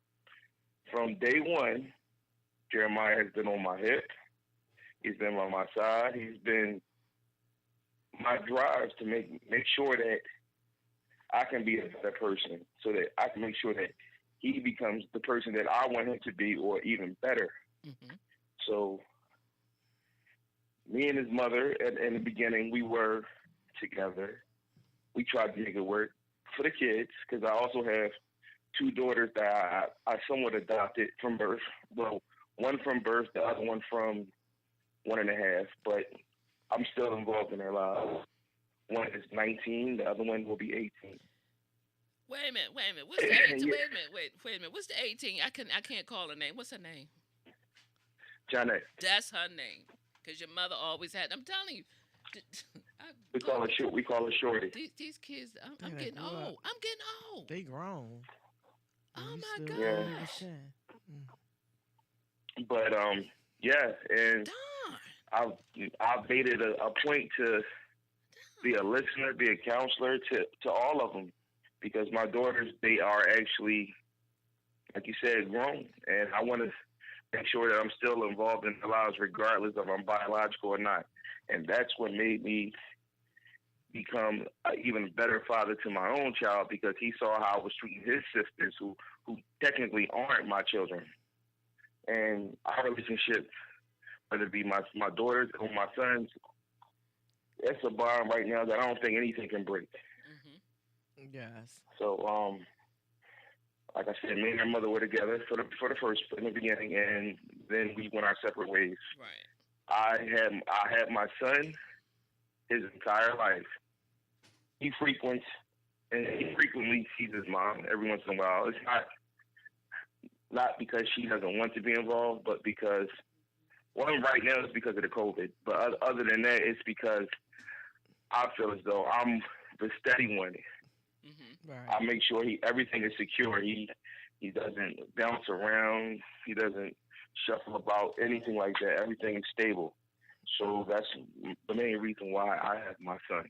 [SPEAKER 5] from day one, Jeremiah has been on my hip. He's been on my side. He's been my drive to make sure that I can be a better person, so that I can make sure that he becomes the person that I want him to be, or even better.
[SPEAKER 2] Mm-hmm.
[SPEAKER 5] So me and his mother, in the beginning, we were together. We tried to make it work for the kids, because I also have two daughters that I somewhat adopted from birth. Well, one from birth, the other one from 1.5. But I'm still involved in their lives. One is 19, the other one will be 18.
[SPEAKER 2] Wait a minute. What's the 18?
[SPEAKER 5] Yeah.
[SPEAKER 2] Wait a minute. What's the 18? I can't call her name. What's her name?
[SPEAKER 5] Janet.
[SPEAKER 2] That's her name. Because your mother always had. I'm telling you.
[SPEAKER 5] We call her Shorty.
[SPEAKER 2] These kids. I'm
[SPEAKER 1] Yeah,
[SPEAKER 2] getting
[SPEAKER 1] they grew
[SPEAKER 2] old.
[SPEAKER 1] up.
[SPEAKER 2] I'm getting old.
[SPEAKER 1] They grown.
[SPEAKER 2] Oh
[SPEAKER 1] You
[SPEAKER 2] my
[SPEAKER 1] still
[SPEAKER 5] Yeah.
[SPEAKER 2] gosh.
[SPEAKER 5] But yeah, and
[SPEAKER 2] Darn.
[SPEAKER 5] I've made it a point to be a listener, be a counselor to all of them, because my daughters, they are actually, like you said, grown, and I want to make sure that I'm still involved in their lives, regardless of I'm biological or not. And that's what made me become an even better father to my own child, because he saw how I was treating his sisters, who technically aren't my children. And our relationship, whether it be my daughters or my sons, it's a bond right now that I don't think anything can break.
[SPEAKER 2] Mm-hmm.
[SPEAKER 1] Yes.
[SPEAKER 5] So, like I said, me and my mother were together for the first in the beginning, and then we went our separate ways.
[SPEAKER 2] Right.
[SPEAKER 5] I had my son his entire life. He frequently sees his mom every once in a while. It's not because she doesn't want to be involved, but because one right now is because of the COVID. But other than that, it's because I feel as though I'm the steady one.
[SPEAKER 2] Mm-hmm.
[SPEAKER 1] Right.
[SPEAKER 5] I make sure everything is secure. He doesn't bounce around. He doesn't shuffle about, anything like that. Everything is stable. So that's the main reason why I have my son.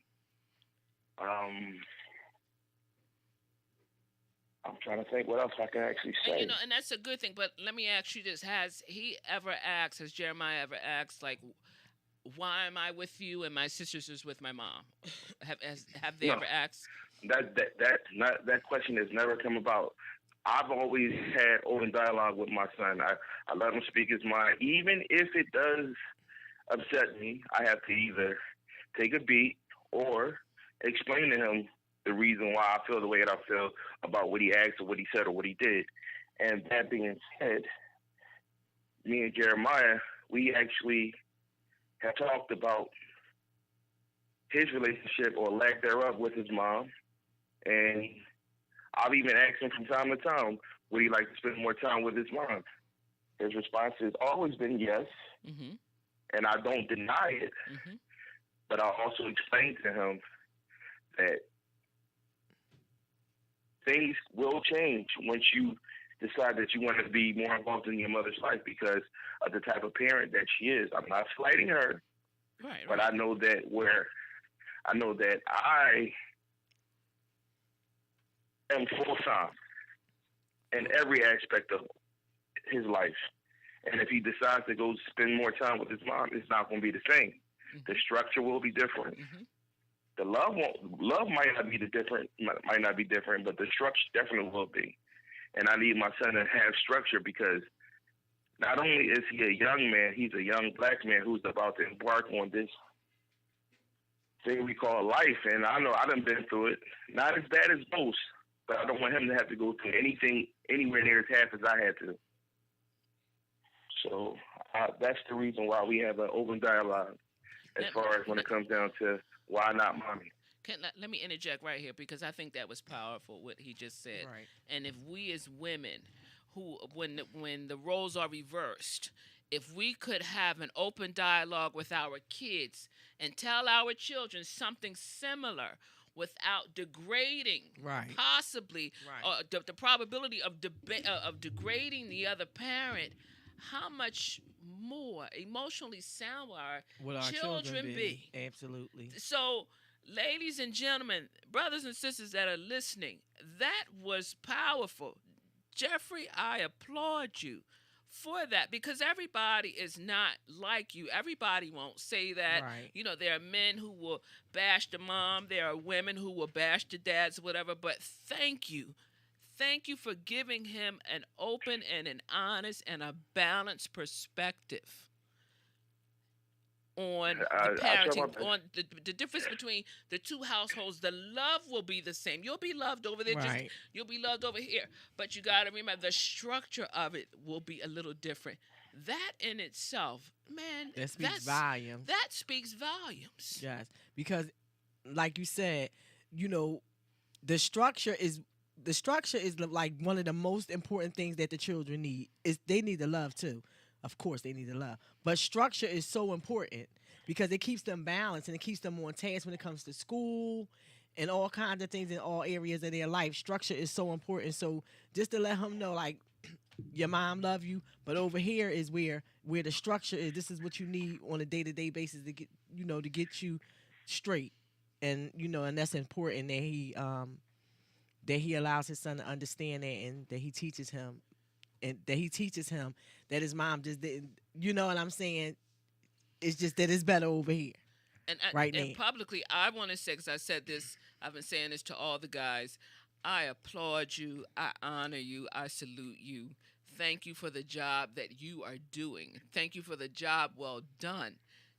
[SPEAKER 5] I'm trying to think what else I can actually say.
[SPEAKER 2] And and that's a good thing. But let me ask you this: has Jeremiah ever asked, like, why am I with you and my sisters is with my mom? Have they
[SPEAKER 5] No.
[SPEAKER 2] ever asked?
[SPEAKER 5] That question has never come about. I've always had open dialogue with my son. I let him speak his mind. Even if it does upset me, I have to either take a beat or explain to him the reason why I feel the way that I feel about what he asked or what he said or what he did. And that being said, me and Jeremiah, we actually have talked about his relationship or lack thereof with his mom. And I've even asked him from time to time, would he like to spend more time with his mom? His response has always been yes.
[SPEAKER 2] Mm-hmm.
[SPEAKER 5] And I don't deny it.
[SPEAKER 2] Mm-hmm.
[SPEAKER 5] But I also explained to him that things will change once you decide that you want to be more involved in your mother's life, because of the type of parent that she is. I'm not slighting her,
[SPEAKER 2] Right.
[SPEAKER 5] but I know that I am full time in every aspect of his life. And if he decides to go spend more time with his mom, it's not going to be the same.
[SPEAKER 2] Mm-hmm.
[SPEAKER 5] The structure will be different.
[SPEAKER 2] Mm-hmm.
[SPEAKER 5] The love might not be different, but the structure definitely will be. And I need my son to have structure, because not only is he a young man, he's a young black man who's about to embark on this thing we call life. And I know I done been through it. Not as bad as most, but I don't want him to have to go through anything anywhere near as half as I had to. So that's the reason why we have an open dialogue. as far as when it comes down to why not mommy.
[SPEAKER 2] Let me interject right here because I think that was powerful what he just said.
[SPEAKER 1] Right.
[SPEAKER 2] And if we as women, who when the roles are reversed, if we could have an open dialogue with our kids and tell our children something similar without degrading,
[SPEAKER 1] Right.
[SPEAKER 2] possibly
[SPEAKER 1] Right.
[SPEAKER 2] the probability of degrading the other parent, how much more emotionally sound will our
[SPEAKER 1] Will our
[SPEAKER 2] children be?
[SPEAKER 1] Absolutely.
[SPEAKER 2] So, ladies and gentlemen, brothers and sisters that are listening, that was powerful. Jeffrey, I applaud you for that because everybody is not like you. Everybody won't say that.
[SPEAKER 1] Right.
[SPEAKER 2] You know, there are men who will bash the mom, there are women who will bash the dads, whatever, but thank you. Thank you for giving him an open and an honest and a balanced perspective on the parenting, on the difference between the two households. The love will be the same. You'll be loved over there,
[SPEAKER 1] Right.
[SPEAKER 2] you'll be loved over here. But you got to remember the structure of it will be a little different. That in itself, man,
[SPEAKER 1] That speaks volumes.
[SPEAKER 2] That speaks volumes.
[SPEAKER 1] Yes, because like you said, you know, the structure is like one of the most important things that the children need. Is they need the love too. Of course, they need the love, but structure is so important because it keeps them balanced and it keeps them on task when it comes to school and all kinds of things in all areas of their life. Structure is so important. So just to let them know, like, your mom love you, but over here is where the structure is. This is what you need on a day-to-day basis to get to get you straight, and and that's important that he allows his son to understand that, and that he teaches him, that his mom just didn't. You know what I'm saying? It's just that it's better over here.
[SPEAKER 2] And publicly, I want to say, because I said this, I've been saying this to all the guys, I applaud you, I honor you, I salute you. Thank you for the job that you are doing. Thank you for the job well done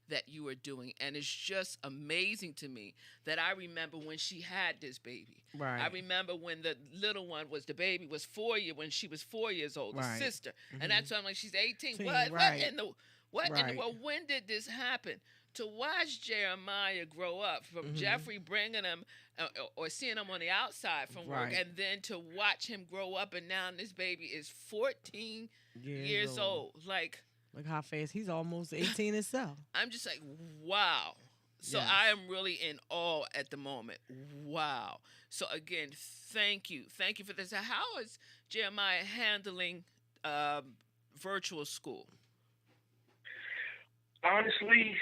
[SPEAKER 2] that you are doing. And it's just amazing to me that I remember when she had this baby.
[SPEAKER 1] Right.
[SPEAKER 2] I remember when the little one was, the baby was when she was 4 years old,
[SPEAKER 1] Right.
[SPEAKER 2] the sister.
[SPEAKER 1] Mhm.
[SPEAKER 2] And that's why I'm like, she's 18.
[SPEAKER 1] Right.
[SPEAKER 2] What in the
[SPEAKER 1] Right.
[SPEAKER 2] world? When did this happen? To watch Jeremiah grow up from
[SPEAKER 1] Mhm.
[SPEAKER 2] Jeffrey bringing him or seeing him on the outside from work,
[SPEAKER 1] Right.
[SPEAKER 2] and then to watch him grow up, and now this baby is 14 years old. Like,
[SPEAKER 1] look how fast he's almost 18 himself.
[SPEAKER 2] I'm just like, wow. So
[SPEAKER 1] Yes.
[SPEAKER 2] I am really in awe at the moment. Wow. So again, thank you for this. How is Jeremiah handling virtual school?
[SPEAKER 5] Honestly,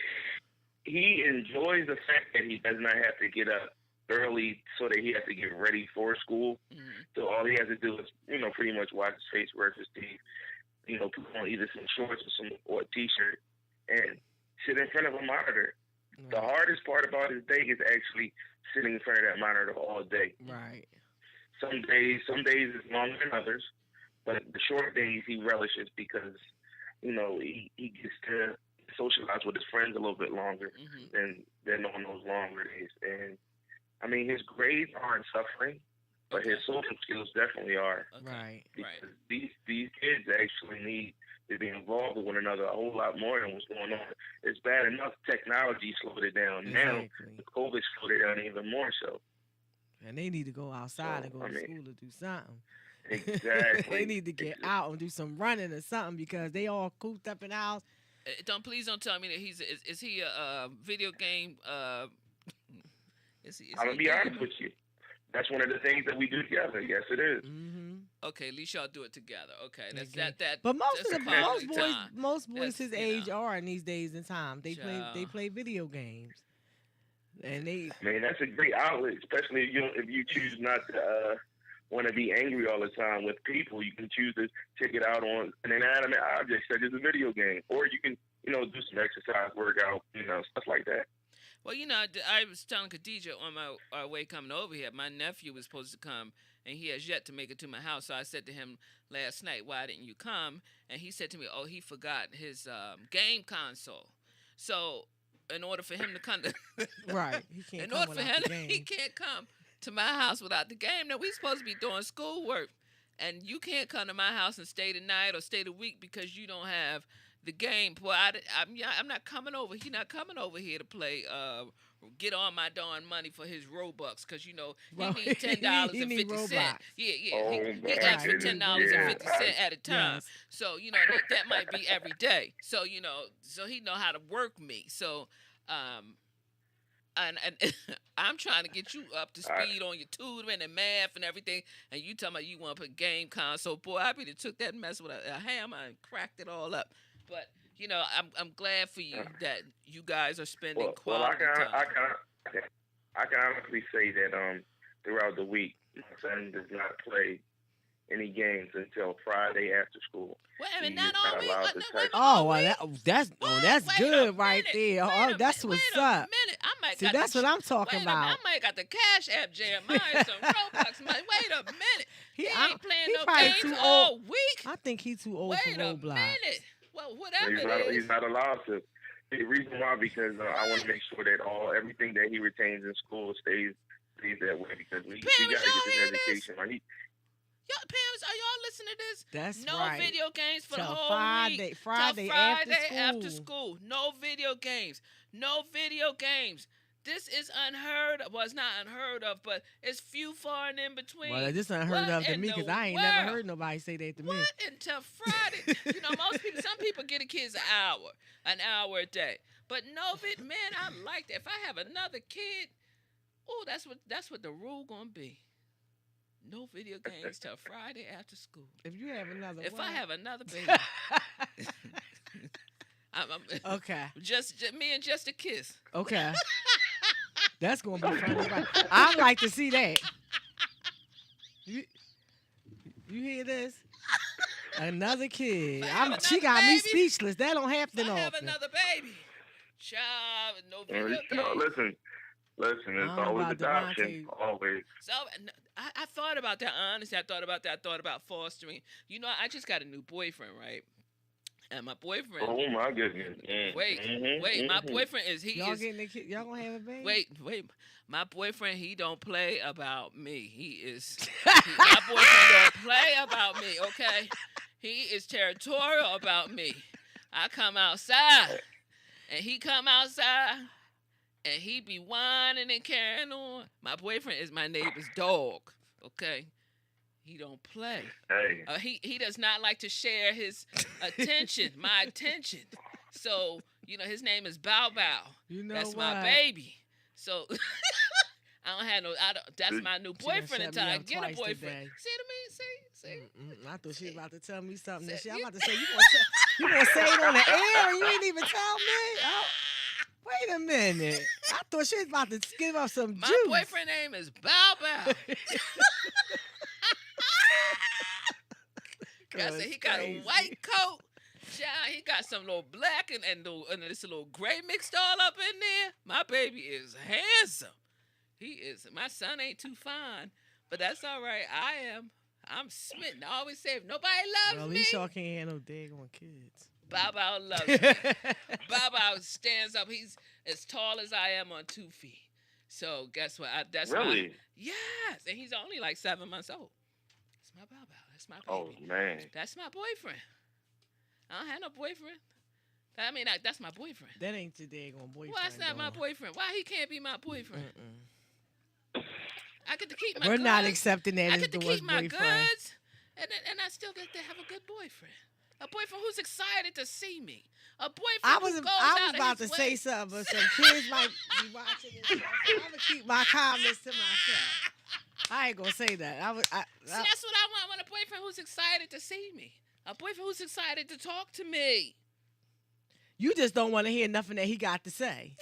[SPEAKER 5] he enjoys the fact that he does not have to get up early so that he has to get ready for school.
[SPEAKER 2] Mm-hmm.
[SPEAKER 5] So all he has to do is, pretty much wash his face, brush his teeth, put on either some shorts or a t-shirt and sit in front of a monitor.
[SPEAKER 1] Right.
[SPEAKER 5] The hardest part about his day is actually sitting in front of that monitor all day.
[SPEAKER 1] Right.
[SPEAKER 5] Some days is longer than others, but the short days he relishes because, he gets to socialize with his friends a little bit longer
[SPEAKER 2] Mm-hmm.
[SPEAKER 5] than on those longer days. And I mean, his grades aren't suffering, but his social skills definitely are.
[SPEAKER 2] Okay.
[SPEAKER 1] Right.
[SPEAKER 5] Because these kids actually need to be involved with one another a whole lot more than what's going on. It's bad enough technology slowed it down. Now,
[SPEAKER 1] Exactly.
[SPEAKER 5] the COVID slowed it down even more so.
[SPEAKER 1] And they need to go outside
[SPEAKER 5] So,
[SPEAKER 1] and go to school to do something.
[SPEAKER 5] Exactly.
[SPEAKER 1] They need to get out and do some running or something because they all cooped up in the house.
[SPEAKER 2] Please don't tell me that is he a video game? Is
[SPEAKER 5] I'm gonna be honest with you. That's one of the things that we do together. Yes, it is.
[SPEAKER 1] Mm-hmm.
[SPEAKER 2] Okay, at least y'all do it together. Okay, that's
[SPEAKER 1] Okay.
[SPEAKER 2] that.
[SPEAKER 1] But
[SPEAKER 2] that's quality time.
[SPEAKER 1] most boys
[SPEAKER 2] That's,
[SPEAKER 1] his
[SPEAKER 2] you
[SPEAKER 1] age
[SPEAKER 2] know.
[SPEAKER 1] are in these days and time. They
[SPEAKER 2] Child.
[SPEAKER 1] play video games, and they
[SPEAKER 5] Man, that's a great outlet, especially if you choose not to want to be angry all the time with people. You can choose to take it out on an inanimate object such as a video game, or you can do some exercise, workout, stuff like that.
[SPEAKER 2] Well, I was telling Khadijah on our way coming over here, my nephew was supposed to come, and he has yet to make it to my house. So I said to him last night, why didn't you come? And he said to me, oh, he forgot his game console. So in order for him to come to
[SPEAKER 1] right. He can't.
[SPEAKER 2] in
[SPEAKER 1] come
[SPEAKER 2] order for
[SPEAKER 1] without
[SPEAKER 2] him,
[SPEAKER 1] the game.
[SPEAKER 2] he can't come to my house without the game. Now, we supposed to be doing schoolwork, and you can't come to my house and stay the night or stay the week because you don't have the game. Boy, I'm not coming over. He's not coming over here to play. Get on my darn money for his Robux, because he
[SPEAKER 1] Well,
[SPEAKER 2] need $10
[SPEAKER 1] he
[SPEAKER 2] and
[SPEAKER 1] need
[SPEAKER 2] 50 cents.
[SPEAKER 1] Roblox.
[SPEAKER 2] Yeah.
[SPEAKER 5] Oh,
[SPEAKER 2] He
[SPEAKER 5] my
[SPEAKER 2] asks for
[SPEAKER 5] goodness.
[SPEAKER 2] $10.50 at a time.
[SPEAKER 1] Yes.
[SPEAKER 2] So that might be every day. So so he know how to work me. So and I'm trying to get you up to speed on your tutoring and math and everything, and you talking about you want to put game console. Boy, I be took that mess with a hammer and cracked it all up. But I'm glad for you that you guys are spending quality time.
[SPEAKER 5] I can honestly say that throughout the week, my son does not play any games until Friday after school.
[SPEAKER 2] Well, I mean,
[SPEAKER 5] He
[SPEAKER 2] not
[SPEAKER 5] is
[SPEAKER 2] all
[SPEAKER 5] not
[SPEAKER 2] week.
[SPEAKER 5] allowed
[SPEAKER 2] No,
[SPEAKER 5] to
[SPEAKER 2] wait,
[SPEAKER 5] touch.
[SPEAKER 1] Oh, well, that's
[SPEAKER 2] Wait
[SPEAKER 1] good
[SPEAKER 2] a
[SPEAKER 1] right
[SPEAKER 2] minute,
[SPEAKER 1] there.
[SPEAKER 2] wait
[SPEAKER 1] Oh, that's
[SPEAKER 2] a
[SPEAKER 1] what's
[SPEAKER 2] minute,
[SPEAKER 1] up.
[SPEAKER 2] I might
[SPEAKER 1] See,
[SPEAKER 2] got
[SPEAKER 1] that's
[SPEAKER 2] the,
[SPEAKER 1] what I'm talking
[SPEAKER 2] wait a
[SPEAKER 1] about.
[SPEAKER 2] minute, I might got the Cash App Jeremiah some Robux. Wait a minute. He ain't playing
[SPEAKER 1] he
[SPEAKER 2] no
[SPEAKER 1] probably
[SPEAKER 2] games
[SPEAKER 1] too
[SPEAKER 2] all
[SPEAKER 1] old.
[SPEAKER 2] week.
[SPEAKER 1] I think he's too old
[SPEAKER 2] Wait
[SPEAKER 1] for
[SPEAKER 2] a
[SPEAKER 1] Roblox.
[SPEAKER 2] minute. Well, whatever
[SPEAKER 5] He's not allowed to. The reason why, because I want to make sure that everything that he retains in school stays that way, because we got to
[SPEAKER 2] Parents,
[SPEAKER 5] get
[SPEAKER 2] y'all
[SPEAKER 5] this
[SPEAKER 2] hear
[SPEAKER 5] education. Like,
[SPEAKER 2] Y'all parents, are y'all listening to this?
[SPEAKER 1] That's
[SPEAKER 2] no
[SPEAKER 1] right.
[SPEAKER 2] video games for the
[SPEAKER 1] Till
[SPEAKER 2] whole
[SPEAKER 1] Friday-
[SPEAKER 2] week.
[SPEAKER 1] Friday
[SPEAKER 2] Till
[SPEAKER 1] after
[SPEAKER 2] after
[SPEAKER 1] school.
[SPEAKER 2] school. No video games. No video games. This is unheard of. Well, it's not unheard of, but it's few, far, and in between.
[SPEAKER 1] Well, this unheard
[SPEAKER 2] What
[SPEAKER 1] of to
[SPEAKER 2] in
[SPEAKER 1] me,
[SPEAKER 2] the
[SPEAKER 1] because I ain't
[SPEAKER 2] world?
[SPEAKER 1] never heard nobody say that to me.
[SPEAKER 2] What until Friday? Some people get the kids an hour a day. But no, man, I like that. If I have another kid, that's what the rule gonna be. No video games till Friday after school.
[SPEAKER 1] If you have another
[SPEAKER 2] If
[SPEAKER 1] what?
[SPEAKER 2] I have another baby, I'm
[SPEAKER 1] Okay.
[SPEAKER 2] just me and just a kiss.
[SPEAKER 1] Okay. That's going to be funny. I'd like to see that. You hear this? Another kid.
[SPEAKER 2] If I have
[SPEAKER 1] She
[SPEAKER 2] another
[SPEAKER 1] got me
[SPEAKER 2] baby,
[SPEAKER 1] speechless. That don't happen
[SPEAKER 2] If I have
[SPEAKER 1] often.
[SPEAKER 2] another baby, child, no video games.
[SPEAKER 5] listen, it's
[SPEAKER 1] I don't know
[SPEAKER 5] always
[SPEAKER 1] about
[SPEAKER 5] adoption,
[SPEAKER 1] Devontae.
[SPEAKER 5] always.
[SPEAKER 2] So I thought about that. Honestly, I thought about fostering. I just got a new boyfriend, right? And my boyfriend.
[SPEAKER 5] Oh my goodness.
[SPEAKER 2] Wait. My boyfriend is
[SPEAKER 1] Y'all getting the kid? Y'all gonna have a baby?
[SPEAKER 2] Wait. My boyfriend, he don't play about me. My boyfriend don't play about me, okay? He is territorial about me. I come outside, and he come outside, and he be whining and carrying on. My boyfriend is my neighbor's dog, okay? He don't play.
[SPEAKER 5] Hey.
[SPEAKER 2] He does not like to share his attention, my attention. So, his name is Bow Bow.
[SPEAKER 1] You know
[SPEAKER 2] That's
[SPEAKER 1] what?
[SPEAKER 2] my baby. So I don't have that's my new boyfriend until I get a boyfriend.
[SPEAKER 1] Today.
[SPEAKER 2] See what I mean? See?
[SPEAKER 1] I thought she was about to tell me something.
[SPEAKER 2] See,
[SPEAKER 1] I'm about to say, you gonna say it on the air and you ain't even tell me? Oh, wait a minute. I thought she was about to give up some
[SPEAKER 2] My
[SPEAKER 1] juice.
[SPEAKER 2] boyfriend name is Bow Bow. He got a white coat. Child, he got some little black and this little gray mixed all up in there. My baby is handsome. My son ain't too fine, but that's all right. I'm smitten. I always say, if nobody loves
[SPEAKER 1] Well, at
[SPEAKER 2] me,
[SPEAKER 1] least y'all can't have no daggone kids.
[SPEAKER 2] Bow Bow loves me. Bow Bow stands up. He's as tall as I am on 2 feet. So guess what? That's
[SPEAKER 5] Really?
[SPEAKER 2] Yes, and he's only like 7 months old. That's my Bow Bow. That's my baby.
[SPEAKER 5] Oh man.
[SPEAKER 2] That's my boyfriend. I don't have no boyfriend. That's my boyfriend.
[SPEAKER 1] That ain't your daggone boyfriend.
[SPEAKER 2] Why it's not my boyfriend? Why he can't be my boyfriend? I get to keep my
[SPEAKER 1] We're
[SPEAKER 2] goods.
[SPEAKER 1] not accepting that
[SPEAKER 2] I
[SPEAKER 1] as
[SPEAKER 2] get to
[SPEAKER 1] Dora's
[SPEAKER 2] keep my
[SPEAKER 1] boyfriend.
[SPEAKER 2] goods, and I still get to have a good boyfriend. A boyfriend who's excited to see me. A boyfriend
[SPEAKER 1] I was
[SPEAKER 2] who goes
[SPEAKER 1] about
[SPEAKER 2] out
[SPEAKER 1] to
[SPEAKER 2] of his
[SPEAKER 1] say
[SPEAKER 2] way.
[SPEAKER 1] something, but some kids might be watching this. So I'm gonna keep my comments to myself. I ain't gonna say that.
[SPEAKER 2] See, that's what I want. I want a boyfriend who's excited to see me. A boyfriend who's excited to talk to me.
[SPEAKER 1] You just don't want to hear nothing that he got to say.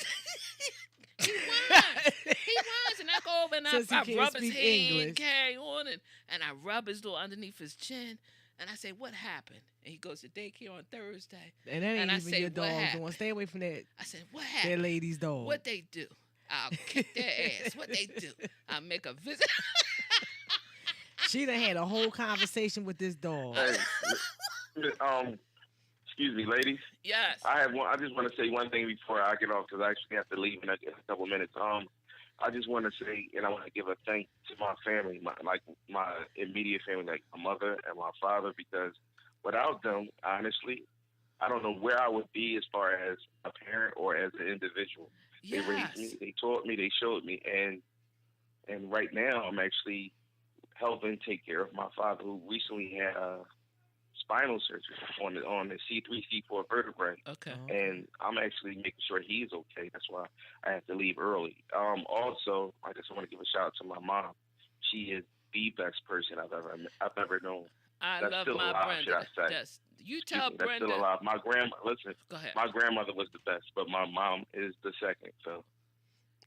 [SPEAKER 2] He whines, and I go over and
[SPEAKER 1] Since he
[SPEAKER 2] I
[SPEAKER 1] can't
[SPEAKER 2] rub his
[SPEAKER 1] speak
[SPEAKER 2] head,
[SPEAKER 1] English.
[SPEAKER 2] carry on, and I rub his little underneath his chin, and I say, "What happened?" And he goes to daycare on Thursday.
[SPEAKER 1] And that ain't
[SPEAKER 2] And I
[SPEAKER 1] even
[SPEAKER 2] say,
[SPEAKER 1] your
[SPEAKER 2] "What
[SPEAKER 1] dog
[SPEAKER 2] happened?"
[SPEAKER 1] doing. Stay away from that.
[SPEAKER 2] I said, "What
[SPEAKER 1] That
[SPEAKER 2] happened?
[SPEAKER 1] lady's dog.
[SPEAKER 2] What they do? I'll kick their ass. What they do? I'll make a visit."
[SPEAKER 1] She done had a whole conversation with this dog.
[SPEAKER 5] Hey, excuse me, ladies.
[SPEAKER 2] Yes.
[SPEAKER 5] I just want to say one thing before I get off, because I actually have to leave in a couple minutes. I just want to say, and I want to give a thank to my family, my immediate family, like my mother and my father, because without them, honestly, I don't know where I would be as far as a parent or as an individual. They raised me,
[SPEAKER 2] Yes.
[SPEAKER 5] they taught me, they showed me, and right now I'm actually helping take care of my father who recently had spinal surgery on the C3 C4 vertebrae,
[SPEAKER 2] Okay.
[SPEAKER 1] Oh,
[SPEAKER 5] and I'm actually making sure he's okay. That's why I have to leave early. Also, I just want to give a shout out to my mom. She is the best person I've ever known.
[SPEAKER 2] I
[SPEAKER 5] That's
[SPEAKER 2] love
[SPEAKER 5] still
[SPEAKER 2] my
[SPEAKER 5] alive, should
[SPEAKER 2] Brenda.
[SPEAKER 5] I say?
[SPEAKER 2] That's you
[SPEAKER 5] Excuse
[SPEAKER 2] tell
[SPEAKER 5] me, that's still
[SPEAKER 2] Brenda.
[SPEAKER 5] alive. My grandma, listen,
[SPEAKER 2] Go ahead.
[SPEAKER 5] my grandmother was the best, but my mom is the second. So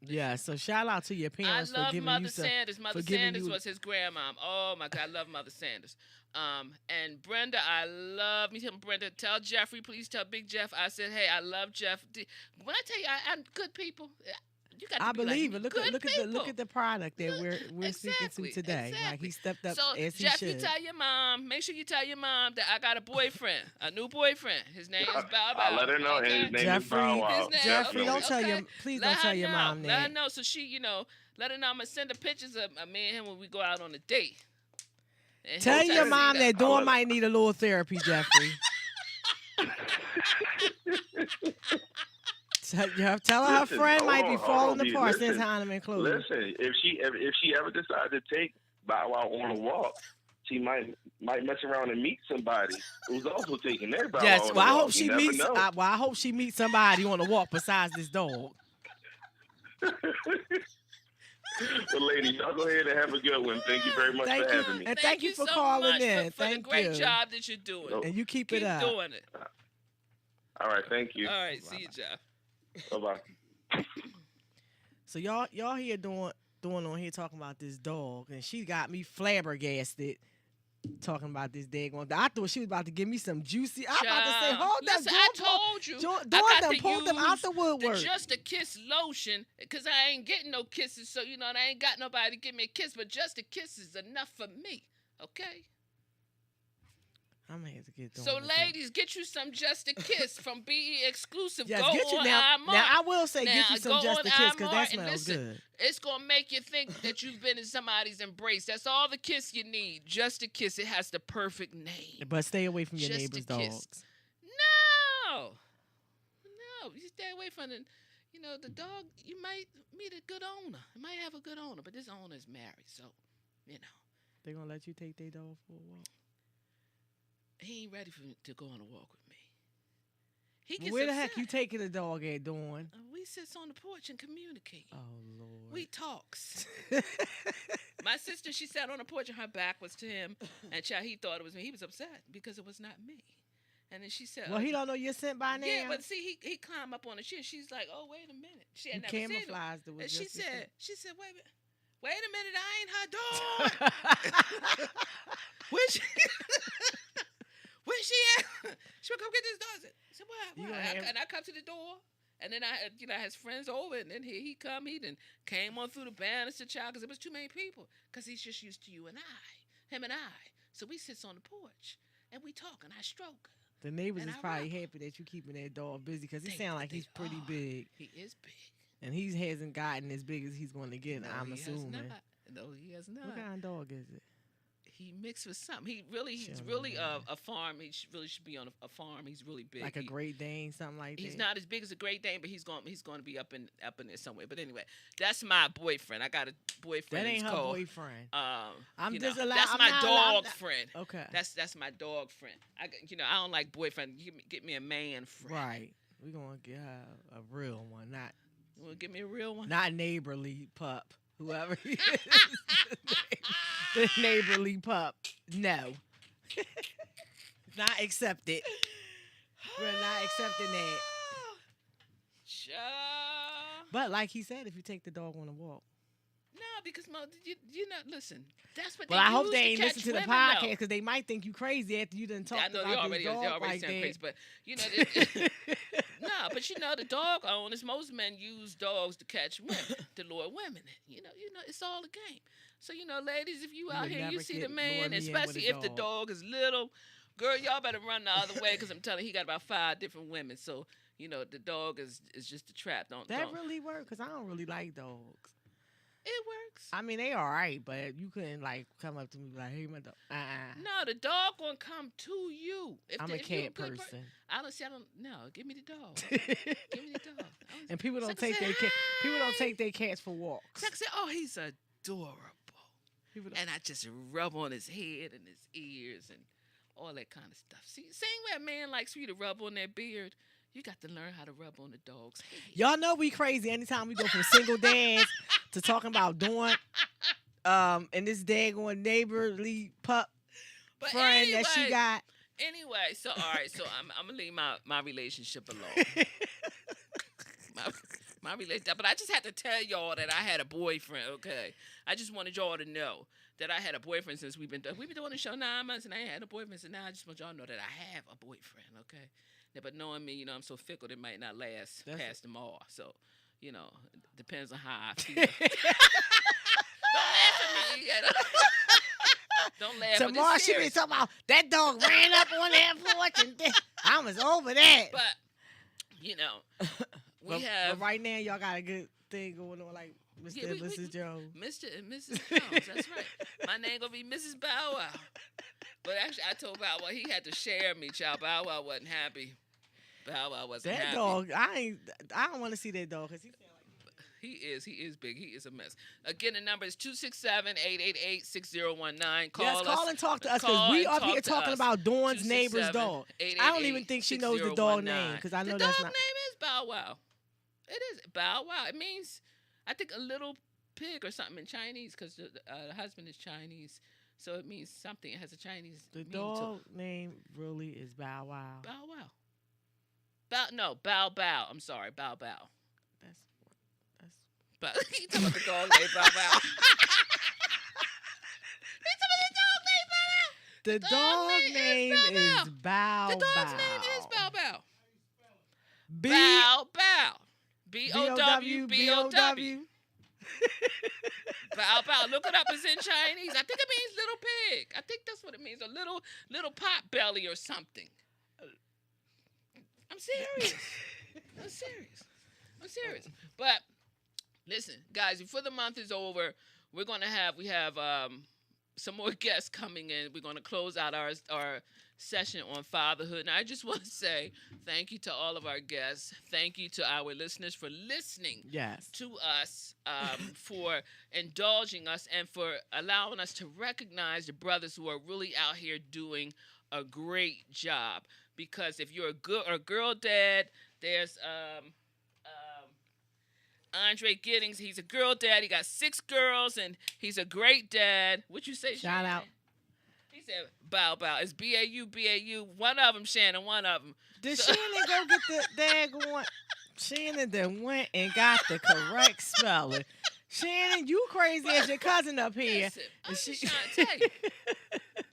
[SPEAKER 1] yeah. So shout out to your
[SPEAKER 2] I
[SPEAKER 1] parents for
[SPEAKER 2] love
[SPEAKER 1] giving
[SPEAKER 2] Mother
[SPEAKER 1] you some.
[SPEAKER 2] Sanders. Mother
[SPEAKER 1] giving
[SPEAKER 2] Sanders
[SPEAKER 1] you-
[SPEAKER 2] was his grandmom. Oh my God, I love Mother Sanders. And Brenda, I love me. Tell Brenda, tell Jeffrey, please tell Big Jeff. I said, hey, I love Jeff. When I tell you, I'm good people. You got to
[SPEAKER 1] I
[SPEAKER 2] be
[SPEAKER 1] believe
[SPEAKER 2] like
[SPEAKER 1] it.
[SPEAKER 2] me.
[SPEAKER 1] Look
[SPEAKER 2] Good
[SPEAKER 1] at the product that
[SPEAKER 2] Good-
[SPEAKER 1] we're speaking
[SPEAKER 2] exactly,
[SPEAKER 1] to today. Like
[SPEAKER 2] exactly.
[SPEAKER 1] he stepped up
[SPEAKER 2] So
[SPEAKER 1] as he
[SPEAKER 2] Jeff, you
[SPEAKER 1] should.
[SPEAKER 2] tell your mom. Make sure you tell your mom that I got a boyfriend, a new boyfriend. His name is Bow Bow.
[SPEAKER 5] I'll let her know, and
[SPEAKER 2] okay?
[SPEAKER 5] his name
[SPEAKER 1] Jeffrey,
[SPEAKER 5] is Bow Wow.
[SPEAKER 2] His name,
[SPEAKER 1] Jeffrey, don't tell
[SPEAKER 2] okay.
[SPEAKER 1] your please
[SPEAKER 2] Let
[SPEAKER 1] don't tell
[SPEAKER 2] her
[SPEAKER 1] your
[SPEAKER 2] know.
[SPEAKER 1] mom
[SPEAKER 2] Let her
[SPEAKER 1] that.
[SPEAKER 2] know so she, let her know I'm gonna send her pictures of me and him when we go out on a date. And
[SPEAKER 1] Tell
[SPEAKER 2] he'll
[SPEAKER 1] your
[SPEAKER 2] see
[SPEAKER 1] mom that
[SPEAKER 5] I'll
[SPEAKER 1] Dawn
[SPEAKER 5] let-
[SPEAKER 1] might need a little therapy, Jeffrey. Tell her her
[SPEAKER 5] Listen,
[SPEAKER 1] friend
[SPEAKER 5] hold
[SPEAKER 1] might be
[SPEAKER 5] on, hold
[SPEAKER 1] falling
[SPEAKER 5] on,
[SPEAKER 1] apart
[SPEAKER 5] listen,
[SPEAKER 1] since time and clothes.
[SPEAKER 5] Listen, if she ever decided to take Bow Wow on a walk, she might mess around and meet somebody who's also taking their Bow Wow
[SPEAKER 1] Yes,
[SPEAKER 5] on a
[SPEAKER 1] well, I
[SPEAKER 5] walk.
[SPEAKER 1] hope
[SPEAKER 5] You
[SPEAKER 1] she
[SPEAKER 5] never
[SPEAKER 1] meets.
[SPEAKER 5] know.
[SPEAKER 1] I hope she meets somebody on the walk besides this dog.
[SPEAKER 5] But ladies, y'all go ahead and have a good one. Thank you very much
[SPEAKER 1] Thank
[SPEAKER 5] for
[SPEAKER 1] you.
[SPEAKER 5] having me.
[SPEAKER 1] And thank you for
[SPEAKER 2] so
[SPEAKER 1] calling
[SPEAKER 2] much
[SPEAKER 1] in.
[SPEAKER 2] for the
[SPEAKER 1] Thank
[SPEAKER 2] great
[SPEAKER 1] you.
[SPEAKER 2] job that you're doing.
[SPEAKER 5] Nope.
[SPEAKER 1] And you keep
[SPEAKER 2] Keep
[SPEAKER 1] it up.
[SPEAKER 2] doing it.
[SPEAKER 5] All right, thank you.
[SPEAKER 2] All right, see you, Jeff.
[SPEAKER 5] Bye bye.
[SPEAKER 1] So y'all here doing on here talking about this dog, and she got me flabbergasted talking about this daggone. I thought she was about to give me some juicy. I'm about to say,
[SPEAKER 2] Child,
[SPEAKER 1] hold
[SPEAKER 2] listen,
[SPEAKER 1] that.
[SPEAKER 2] I told you.
[SPEAKER 1] Dawn
[SPEAKER 2] I
[SPEAKER 1] done
[SPEAKER 2] got to
[SPEAKER 1] pulled them out the
[SPEAKER 2] use
[SPEAKER 1] woodwork.
[SPEAKER 2] Just a Kiss lotion, because I ain't getting no kisses, so I ain't got nobody to give me a kiss, but just a kiss is enough for me. Okay?
[SPEAKER 1] I'm gonna have to get Dawn
[SPEAKER 2] So,
[SPEAKER 1] to
[SPEAKER 2] ladies, get you some Just a Kiss from BE Exclusive.
[SPEAKER 1] Yes,
[SPEAKER 2] go
[SPEAKER 1] get you
[SPEAKER 2] on
[SPEAKER 1] now.
[SPEAKER 2] iMart.
[SPEAKER 1] Now I will say, get
[SPEAKER 2] Now,
[SPEAKER 1] you some
[SPEAKER 2] go
[SPEAKER 1] Just
[SPEAKER 2] on
[SPEAKER 1] a Kiss because
[SPEAKER 2] iMart
[SPEAKER 1] that
[SPEAKER 2] and
[SPEAKER 1] smells
[SPEAKER 2] listen.
[SPEAKER 1] good.
[SPEAKER 2] It's going to make you think that you've been in somebody's embrace. That's all the kiss you need. Just a Kiss. It has the perfect name.
[SPEAKER 1] But stay away from your
[SPEAKER 2] Just a
[SPEAKER 1] neighbor's
[SPEAKER 2] kiss.
[SPEAKER 1] dogs.
[SPEAKER 2] No. You stay away from the dog. You might meet a good owner. You might have a good owner, but this owner is married, so,
[SPEAKER 1] They gonna let you take their dog for a walk.
[SPEAKER 2] he ain't ready to go on a walk with me. He gets
[SPEAKER 1] Where the heck
[SPEAKER 2] upset.
[SPEAKER 1] you taking the dog at, Dawn?
[SPEAKER 2] We sits on the porch and communicate.
[SPEAKER 1] Oh Lord.
[SPEAKER 2] We talks. My sister, she sat on the porch and her back was to him, and child, he thought it was me. He was upset because it was not me. And then she said,
[SPEAKER 1] Well, he don't know you're sent by now.
[SPEAKER 2] Yeah, but see, he climbed up on the tree. She's like, "Oh, wait a minute." She had
[SPEAKER 1] You
[SPEAKER 2] never seen him.
[SPEAKER 1] camouflaged it with
[SPEAKER 2] And she
[SPEAKER 1] just a
[SPEAKER 2] said, wait a minute, I ain't her dog. Where she? Where she at? She would come get this dog. I said,
[SPEAKER 1] You
[SPEAKER 2] what?
[SPEAKER 1] gonna have-
[SPEAKER 2] And I come to the door, and then I had, his friends over, and then he come, he then came on through the banister, child, because it was too many people, because he's just used to you and I, him and I. So we sits on the porch, and we talk, and I stroke her.
[SPEAKER 1] The neighbors
[SPEAKER 2] And
[SPEAKER 1] is
[SPEAKER 2] I
[SPEAKER 1] probably
[SPEAKER 2] rock.
[SPEAKER 1] happy that you keeping that dog busy because he
[SPEAKER 2] They-
[SPEAKER 1] sound like
[SPEAKER 2] they
[SPEAKER 1] he's pretty
[SPEAKER 2] are.
[SPEAKER 1] big,
[SPEAKER 2] He is big.
[SPEAKER 1] and he hasn't gotten as big as he's going to get.
[SPEAKER 2] No,
[SPEAKER 1] I'm
[SPEAKER 2] he has
[SPEAKER 1] assuming.
[SPEAKER 2] not. No, he has not.
[SPEAKER 1] What kind of dog is it?
[SPEAKER 2] He mixed with something. He's
[SPEAKER 1] Shut
[SPEAKER 2] really
[SPEAKER 1] up.
[SPEAKER 2] a farm. He really should be on a farm. He's really big.
[SPEAKER 1] Like a Great Dane, something like that.
[SPEAKER 2] He's not as big as a Great Dane, but he's going to be up in there somewhere. But anyway, that's my boyfriend. I got a boyfriend.
[SPEAKER 1] That ain't
[SPEAKER 2] he's
[SPEAKER 1] her
[SPEAKER 2] called,
[SPEAKER 1] boyfriend.
[SPEAKER 2] I'm
[SPEAKER 1] just allowed-
[SPEAKER 2] That's
[SPEAKER 1] I'm
[SPEAKER 2] my
[SPEAKER 1] not allowed-
[SPEAKER 2] dog friend.
[SPEAKER 1] Okay.
[SPEAKER 2] That's my dog friend. I don't like boyfriend. Get me a man friend.
[SPEAKER 1] Right. We're gonna get her a real one, not
[SPEAKER 2] You want to give me a real one?
[SPEAKER 1] not neighborly pup. Whoever he is. The neighborly pup. No. Not accepted. We're not accepting that.
[SPEAKER 2] Child.
[SPEAKER 1] But like he said, if you take the dog on a walk.
[SPEAKER 2] No, because you know, listen. That's what
[SPEAKER 1] Well,
[SPEAKER 2] they
[SPEAKER 1] I hope
[SPEAKER 2] use
[SPEAKER 1] they
[SPEAKER 2] to
[SPEAKER 1] ain't
[SPEAKER 2] catch
[SPEAKER 1] listen to the
[SPEAKER 2] women,
[SPEAKER 1] podcast
[SPEAKER 2] though.
[SPEAKER 1] because they might think you crazy after you done talked
[SPEAKER 2] I know
[SPEAKER 1] about
[SPEAKER 2] they
[SPEAKER 1] this
[SPEAKER 2] already
[SPEAKER 1] dog like
[SPEAKER 2] sound
[SPEAKER 1] that.
[SPEAKER 2] crazy, but no, but the dog owners, most men use dogs to catch women, to lure women in. You know, it's all a game. So ladies, if you out
[SPEAKER 1] would
[SPEAKER 2] here, you
[SPEAKER 1] never
[SPEAKER 2] see
[SPEAKER 1] get
[SPEAKER 2] the man,
[SPEAKER 1] lure me in with
[SPEAKER 2] especially
[SPEAKER 1] a
[SPEAKER 2] if the
[SPEAKER 1] dog.
[SPEAKER 2] dog is little, girl, y'all better run the other way because I'm telling you, he got about 5 different women. So the dog is just a trap.
[SPEAKER 1] That really worked because I don't really like dogs.
[SPEAKER 2] It works.
[SPEAKER 1] I mean, they all right, but you couldn't like come up to me like, "Hey, my dog."
[SPEAKER 2] No, the dog gonna come to you.
[SPEAKER 1] I'm a cat person.
[SPEAKER 2] I don't. No, give me the dog. Give me the dog.
[SPEAKER 1] And people don't
[SPEAKER 2] Sucker
[SPEAKER 1] take
[SPEAKER 2] say,
[SPEAKER 1] their cat. People don't
[SPEAKER 2] "Hi."
[SPEAKER 1] take their cats for walks.
[SPEAKER 2] Sucker say, "Oh, he's adorable,"
[SPEAKER 1] People don't-
[SPEAKER 2] and I just rub on his head and his ears and all that kind of stuff. See, same way a man likes for you to rub on their beard, you got to learn how to rub on the dog's head.
[SPEAKER 1] Y'all know we crazy. Anytime we go from single dads to talking about doing, and this daggone neighborly pup
[SPEAKER 2] But
[SPEAKER 1] friend that she got.
[SPEAKER 2] Anyway, so all right, so I'm gonna leave my relationship alone. my relationship, but I just had to tell y'all that I had a boyfriend. Okay, I just wanted y'all to know that I had a boyfriend since we've been doing the show 9 months, and I ain't had a boyfriend. So now I just want y'all to know that I have a boyfriend. Okay, yeah, but knowing me, I'm so fickle, it might not last past them all. So, it depends on how I feel. Don't laugh at me. Don't laugh.
[SPEAKER 1] Tomorrow she be talking about that dog ran up on that porch and I was over that.
[SPEAKER 2] But
[SPEAKER 1] but right now y'all got a good thing going on, like Mr. and Mrs. Jones.
[SPEAKER 2] Mr. and Mrs. Jones, that's right. My name gonna be Mrs. Bow Wow. But actually, I told Bow Wow he had to share me, child. Bow Wow wasn't happy. Bow Wow wasn't happy.
[SPEAKER 1] That dog, I don't want to see that dog because he sound like.
[SPEAKER 2] He is big. He is a mess. Again, the number is 267-888-6019. Call us.
[SPEAKER 1] Call and talk to us because we up here talking about Dawn's neighbor's dog. I don't even think she knows the dog name because I know that's not.
[SPEAKER 2] The dog name is Bow Wow. It is Bow Wow. It means, I think, a little pig or something in Chinese because the husband is Chinese. So it means something. It has a Chinese
[SPEAKER 1] The
[SPEAKER 2] meaning
[SPEAKER 1] dog
[SPEAKER 2] to it.
[SPEAKER 1] name really is Bow Wow.
[SPEAKER 2] Bow Wow. Bow Bow. I'm sorry, Bow Bow. But he talking about the dog named Bow Wow.
[SPEAKER 1] The dog name is Bow Bow.
[SPEAKER 2] The dog's name is Bow Bow.
[SPEAKER 1] B-
[SPEAKER 2] Bow Bow. B-O-W, B-O-W. Bow Bow. Look it up. It's in Chinese. I think it means little pig. I think that's what it means. A little pot belly or something. I'm serious. I'm serious. But listen, guys, before the month is over, we have some more guests coming in. We're going to close out our session on fatherhood. And I just want to say thank you to all of our guests. Thank you to our listeners for listening to us, for indulging us, and for allowing us to recognize the brothers who are really out here doing a great job. Because if you're a girl dad, there's Andre Giddings. He's a girl dad. He got 6 girls, and he's a great dad. What you say,
[SPEAKER 1] Shout
[SPEAKER 2] Shannon?
[SPEAKER 1] out.
[SPEAKER 2] He said, Bow Bow. It's B-A-U. One of them, Shannon. One of them.
[SPEAKER 1] Did Shannon go get the daggone? Shannon then went and got the correct spelling. Shannon, you crazy as your cousin up here.
[SPEAKER 2] Listen, I'm just trying to tell you.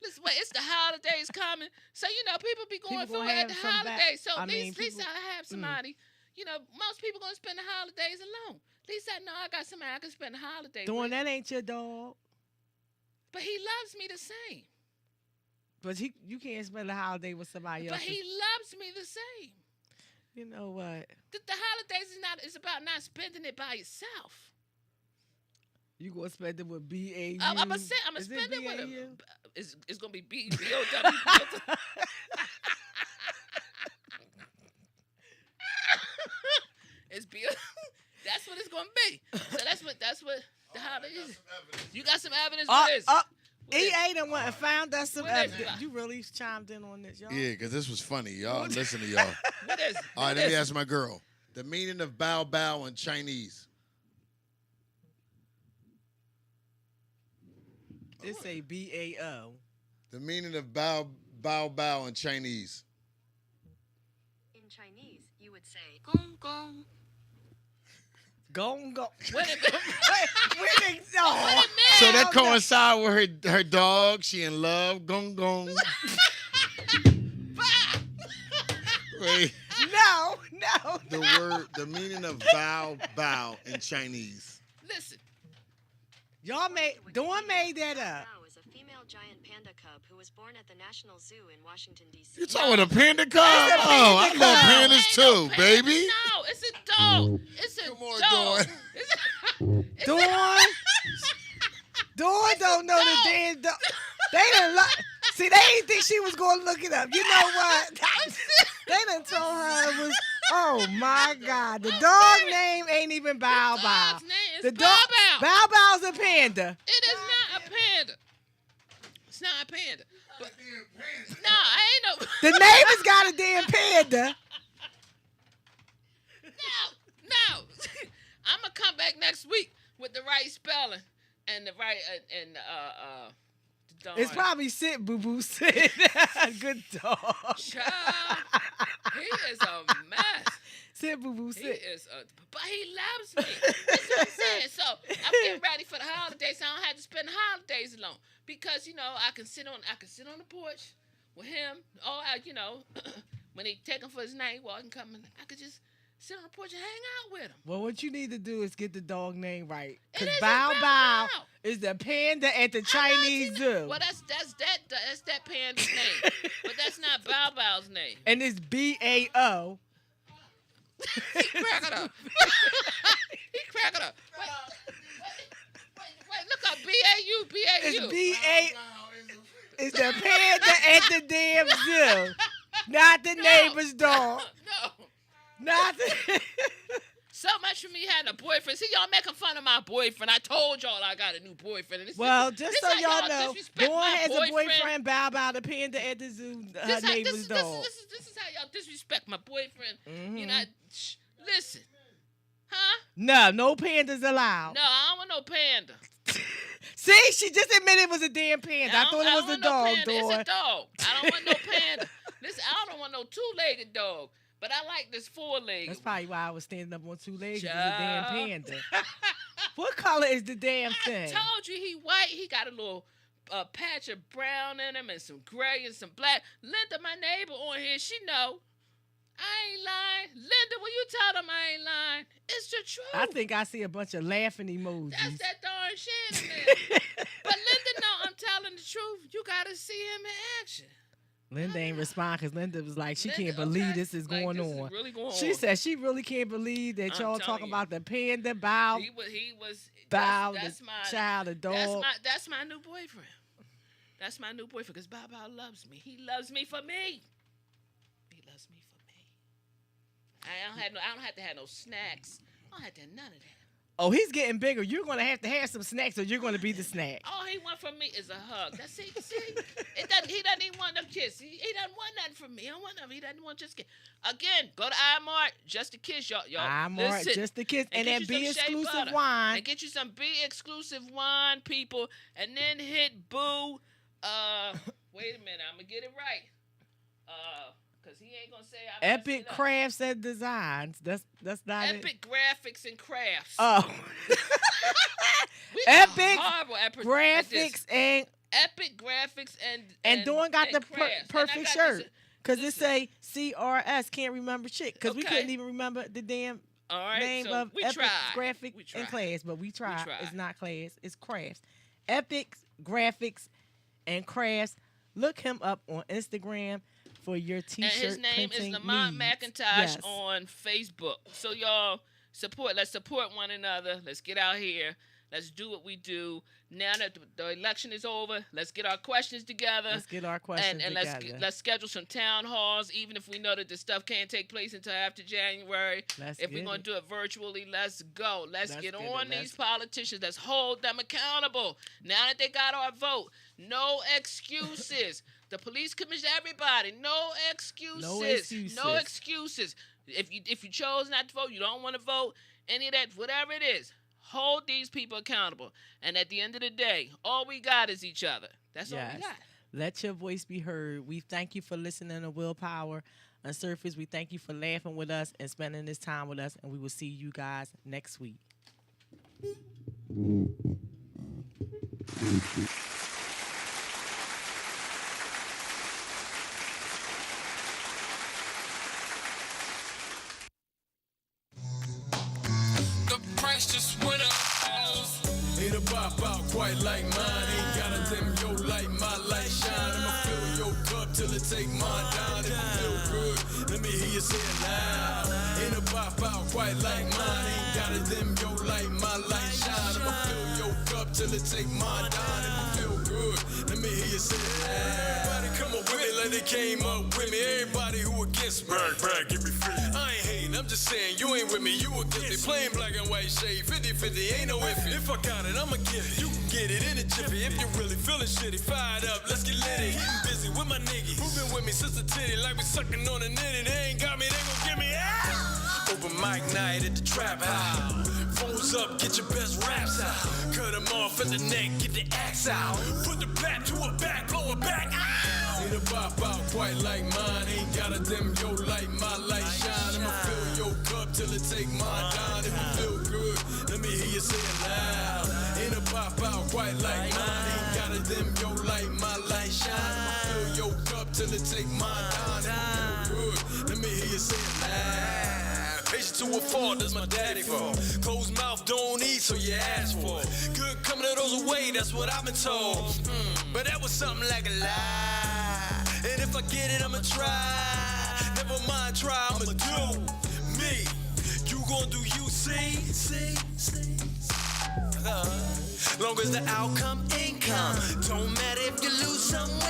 [SPEAKER 2] Listen, wait, it's the holidays coming. So, people be going
[SPEAKER 1] People
[SPEAKER 2] through
[SPEAKER 1] gonna
[SPEAKER 2] it at the
[SPEAKER 1] have some back-
[SPEAKER 2] holidays. So
[SPEAKER 1] I
[SPEAKER 2] at
[SPEAKER 1] mean,
[SPEAKER 2] least
[SPEAKER 1] people-
[SPEAKER 2] I have somebody. Most people going to spend the holidays alone. At least I know I got somebody I can spend the holiday
[SPEAKER 1] Dawn,
[SPEAKER 2] with.
[SPEAKER 1] that ain't your dog.
[SPEAKER 2] But he loves me the same.
[SPEAKER 1] But you can't spend the holiday with somebody else.
[SPEAKER 2] But he loves me the same.
[SPEAKER 1] You know what?
[SPEAKER 2] The holidays is about not spending it by yourself.
[SPEAKER 1] You gonna spend it with B-A-U?
[SPEAKER 2] I'm gonna spend it with him.
[SPEAKER 1] B-A-U?
[SPEAKER 2] It's gonna be B-O-W. It's B. That's what it's gonna be. So that's what the holiday is. You got some evidence for this?
[SPEAKER 1] EA done went and found us some
[SPEAKER 2] What is
[SPEAKER 1] evidence.
[SPEAKER 2] it?
[SPEAKER 1] You really chimed in on this, y'all.
[SPEAKER 4] Yeah, because this was funny. Y'all listen to y'all.
[SPEAKER 2] What is it?
[SPEAKER 4] All right, let me ask my girl. The meaning of bow bow in Chinese.
[SPEAKER 1] It say B-A-O.
[SPEAKER 4] The meaning of bow bow in Chinese.
[SPEAKER 6] In Chinese, you would say gong gong.
[SPEAKER 1] Go.
[SPEAKER 2] What it
[SPEAKER 1] Wait, no.
[SPEAKER 4] So that coincide with her dog. She in love. Gong gong. Wait.
[SPEAKER 1] No.
[SPEAKER 4] The meaning of bow in Chinese.
[SPEAKER 2] Listen.
[SPEAKER 1] Dawn made that up.
[SPEAKER 6] Bao is a female giant panda cub who was born at the National Zoo in Washington, D.C.
[SPEAKER 4] You talking about a panda cub? Oh, I love pandas too, baby.
[SPEAKER 2] No, it's a dog. It's a
[SPEAKER 4] Come on,
[SPEAKER 2] dog.
[SPEAKER 4] Dawn.
[SPEAKER 1] Dawn, don't know the damn dog. They done see, they didn't think she was going to look it up. You know what? They done told her it was, oh, my God. The dog name ain't even Bow Bow.
[SPEAKER 2] Dog's name is
[SPEAKER 1] The
[SPEAKER 2] Bow Bow.
[SPEAKER 1] Bow Bow's a panda.
[SPEAKER 2] It is not a panda. It's not a panda. But, no, I ain't no.
[SPEAKER 1] The neighbor's got a damn panda.
[SPEAKER 2] No. I'm gonna come back next week with the right spelling and the right the darn.
[SPEAKER 1] It's probably Sit Boo Boo Sit. Good dog.
[SPEAKER 2] Child, he is a mess.
[SPEAKER 1] Sit Boo Boo
[SPEAKER 2] He
[SPEAKER 1] Sit.
[SPEAKER 2] is but he loves me. That's what I'm saying. So I'm getting ready for the holidays. So I don't have to spend the holidays alone because I can sit on the porch with him. When he take him for his night walk and come in, I could just sit on the porch and hang out with him.
[SPEAKER 1] Well, what you need to do is get the dog name right.
[SPEAKER 2] It
[SPEAKER 1] Because
[SPEAKER 2] is
[SPEAKER 1] Bow
[SPEAKER 2] Bow
[SPEAKER 1] Bow
[SPEAKER 2] Bow.
[SPEAKER 1] is the panda at the Chinese zoo.
[SPEAKER 2] Well, that's that panda's name, but that's not Bow Bow's name.
[SPEAKER 1] And it's BAO.
[SPEAKER 2] He cracking up. He cracking up. Wait, look up BAU.
[SPEAKER 1] It's BAO. It's the panda at the damn zoo. Not the neighbor's dog.
[SPEAKER 2] No.
[SPEAKER 1] Not the...
[SPEAKER 2] So much for me having a boyfriend. See, y'all making fun of my boyfriend. I told y'all I got a new boyfriend. And
[SPEAKER 1] Well, just so
[SPEAKER 2] how
[SPEAKER 1] y'all know,
[SPEAKER 2] disrespect
[SPEAKER 1] Dawn
[SPEAKER 2] my
[SPEAKER 1] has a boyfriend, Bow Bow, the panda at the zoo, her neighbor's dog.
[SPEAKER 2] This is how y'all disrespect my boyfriend.
[SPEAKER 1] Mhm.
[SPEAKER 2] Listen. Huh?
[SPEAKER 1] No pandas allowed.
[SPEAKER 2] No, I don't want no panda.
[SPEAKER 1] See, she just admitted it was a damn panda. I thought it was a
[SPEAKER 2] want
[SPEAKER 1] dog,
[SPEAKER 2] no panda.
[SPEAKER 1] Dawn.
[SPEAKER 2] It's a dog. I don't want no panda. Listen, I don't want no two-legged dog. But I like this four-legged.
[SPEAKER 1] That's probably why I was standing up on two legs. It's a
[SPEAKER 2] Child.
[SPEAKER 1] damn panda. What color is the damn thing?
[SPEAKER 2] I told you he white. He got a little patch of brown in him and some gray and some black. Linda, my neighbor on here, she know. I ain't lying. Linda, when you tell them I ain't lying, it's the truth.
[SPEAKER 1] I think I see a bunch of laughing emojis.
[SPEAKER 2] That's that darn shit in there. But Linda know I'm telling the truth. You got to see him in action.
[SPEAKER 1] Linda ain't respond because Linda was like, she
[SPEAKER 2] Linda,
[SPEAKER 1] can't believe
[SPEAKER 2] okay,
[SPEAKER 1] this is
[SPEAKER 2] like,
[SPEAKER 1] going
[SPEAKER 2] this
[SPEAKER 1] on.
[SPEAKER 2] is really going
[SPEAKER 1] She
[SPEAKER 2] on.
[SPEAKER 1] said she really can't believe that
[SPEAKER 2] I'm
[SPEAKER 1] y'all
[SPEAKER 2] telling
[SPEAKER 1] talking
[SPEAKER 2] you.
[SPEAKER 1] about the panda, Bow,
[SPEAKER 2] He was
[SPEAKER 1] Bow,
[SPEAKER 2] that's
[SPEAKER 1] the
[SPEAKER 2] my
[SPEAKER 1] child, the dog.
[SPEAKER 2] That's my new boyfriend. That's my new boyfriend because Bow Bow loves me. He loves me for me. He loves me for me. I don't have to have no snacks. I don't have to have none of that.
[SPEAKER 1] Oh, he's getting bigger. You're going to have some snacks or you're going to be the snack.
[SPEAKER 2] All he want from me is a hug. That's it. See? He doesn't even want no kiss. He doesn't want nothing from me. I don't want nothing. He doesn't want just kiss. Again, go to iMart, just a kiss, y'all.
[SPEAKER 1] I'm all right,
[SPEAKER 2] listen.
[SPEAKER 1] just the kids. And
[SPEAKER 2] get
[SPEAKER 1] that
[SPEAKER 2] you
[SPEAKER 1] be
[SPEAKER 2] some shea
[SPEAKER 1] exclusive
[SPEAKER 2] butter.
[SPEAKER 1] wine.
[SPEAKER 2] And get you some be exclusive wine, people. And then hit Boo. Wait a minute. I'm going to get it right. Because he ain't going to say I messed
[SPEAKER 1] Epic
[SPEAKER 2] it up.
[SPEAKER 1] Crafts and Designs. That's not it.
[SPEAKER 2] Epic Graphics and Crafts.
[SPEAKER 1] Oh.
[SPEAKER 2] We
[SPEAKER 1] Epic
[SPEAKER 2] are horrible at this.
[SPEAKER 1] Graphics and
[SPEAKER 2] Epic Graphics
[SPEAKER 1] and Dawn got
[SPEAKER 2] and
[SPEAKER 1] the
[SPEAKER 2] crafts. And I
[SPEAKER 1] perfect
[SPEAKER 2] got
[SPEAKER 1] shirt.
[SPEAKER 2] this-
[SPEAKER 1] Because it
[SPEAKER 2] listen.
[SPEAKER 1] say CRS, can't remember shit. Because we
[SPEAKER 2] Okay.
[SPEAKER 1] couldn't even remember the damn
[SPEAKER 2] All right,
[SPEAKER 1] name
[SPEAKER 2] so
[SPEAKER 1] of
[SPEAKER 2] we
[SPEAKER 1] Epic
[SPEAKER 2] tried.
[SPEAKER 1] Graphic
[SPEAKER 2] We
[SPEAKER 1] and
[SPEAKER 2] tried.
[SPEAKER 1] Class. But we tried.
[SPEAKER 2] tried.
[SPEAKER 1] It's not Class. It's Crafts. Epic Graphics and Crafts. Look him up on Instagram for your
[SPEAKER 2] And
[SPEAKER 1] t-shirt
[SPEAKER 2] his name is
[SPEAKER 1] printing
[SPEAKER 2] Lamont
[SPEAKER 1] needs.
[SPEAKER 2] McIntosh
[SPEAKER 1] Yes.
[SPEAKER 2] on Facebook. So y'all let's support one another. Let's get out here. Let's do what we do. Now that the election is over, let's get our questions together.
[SPEAKER 1] Let's get our questions
[SPEAKER 2] and
[SPEAKER 1] together.
[SPEAKER 2] let's schedule some town halls, even if we know that this stuff can't take place until after January.
[SPEAKER 1] Let's
[SPEAKER 2] If we're
[SPEAKER 1] get
[SPEAKER 2] gonna
[SPEAKER 1] it.
[SPEAKER 2] do it virtually, let's go. Let's get
[SPEAKER 1] get
[SPEAKER 2] on
[SPEAKER 1] it.
[SPEAKER 2] these politicians. Let's hold them accountable. Now that they got our vote, no excuses. The police commission, everybody, no excuses.
[SPEAKER 1] No excuses.
[SPEAKER 2] No excuses. If you chose not to vote, you don't want to vote, any of that, whatever it is, hold these people accountable. And at the end of the day, all we got is each other. That's all we got.
[SPEAKER 1] Let your voice be heard. We thank you for listening to WillPower UnSurfaced. We thank you for laughing with us and spending this time with us. And we will see you guys next week.
[SPEAKER 3] The price just went up. Ain't a pop out quite like mine. Ain't got a dim your light, my light shine. I'ma fill your cup till it take mine down. If it feel good, let me hear you say it loud. Ain't a pop out quite like mine. Ain't got a dim your light, my light shine. I'ma fill your cup cup till it take mine down. If you feel good, let me hear you say it loud. Everybody come up with me like they came up with me. Everybody who against me, brag, give me free. I ain't hating, I'm just saying you ain't with me, you against me. Plain black and white shade, 50-50, ain't no iffy. If I got it, I'ma give it. You can get it in a jiffy. If you really feeling shitty, fired up, let's get litty. Getting busy with my niggas, who been with me since the titty, like we sucking on a nitty. They ain't got me, they gon' give me out. Open mic night at the trap house. Phones up, get your best raps out. Cut them off at the neck, get the axe out. Put the bat to her back, blow her back out. Ain't a pop out quite like mine. Ain't got a dim yo light, my light shine. I'ma fill your cup till it take mine down. If you feel good, let me hear you say it loud. Ain't a pop out quite like mine. Ain't got a dim yo light, my light shine. I'ma fill your cup till it take mine down. If you feel good, let me hear you say it loud. Patient to a fault, that's my daddy for. Closed mouth, don't eat, so you ask for it. Good coming to those away, that's what I've been told. But that was something like a lie. And if I get it, I'ma try. Never mind, try, I'ma do me. You gon' do you, see? Long as the outcome income. Don't matter if you lose some, win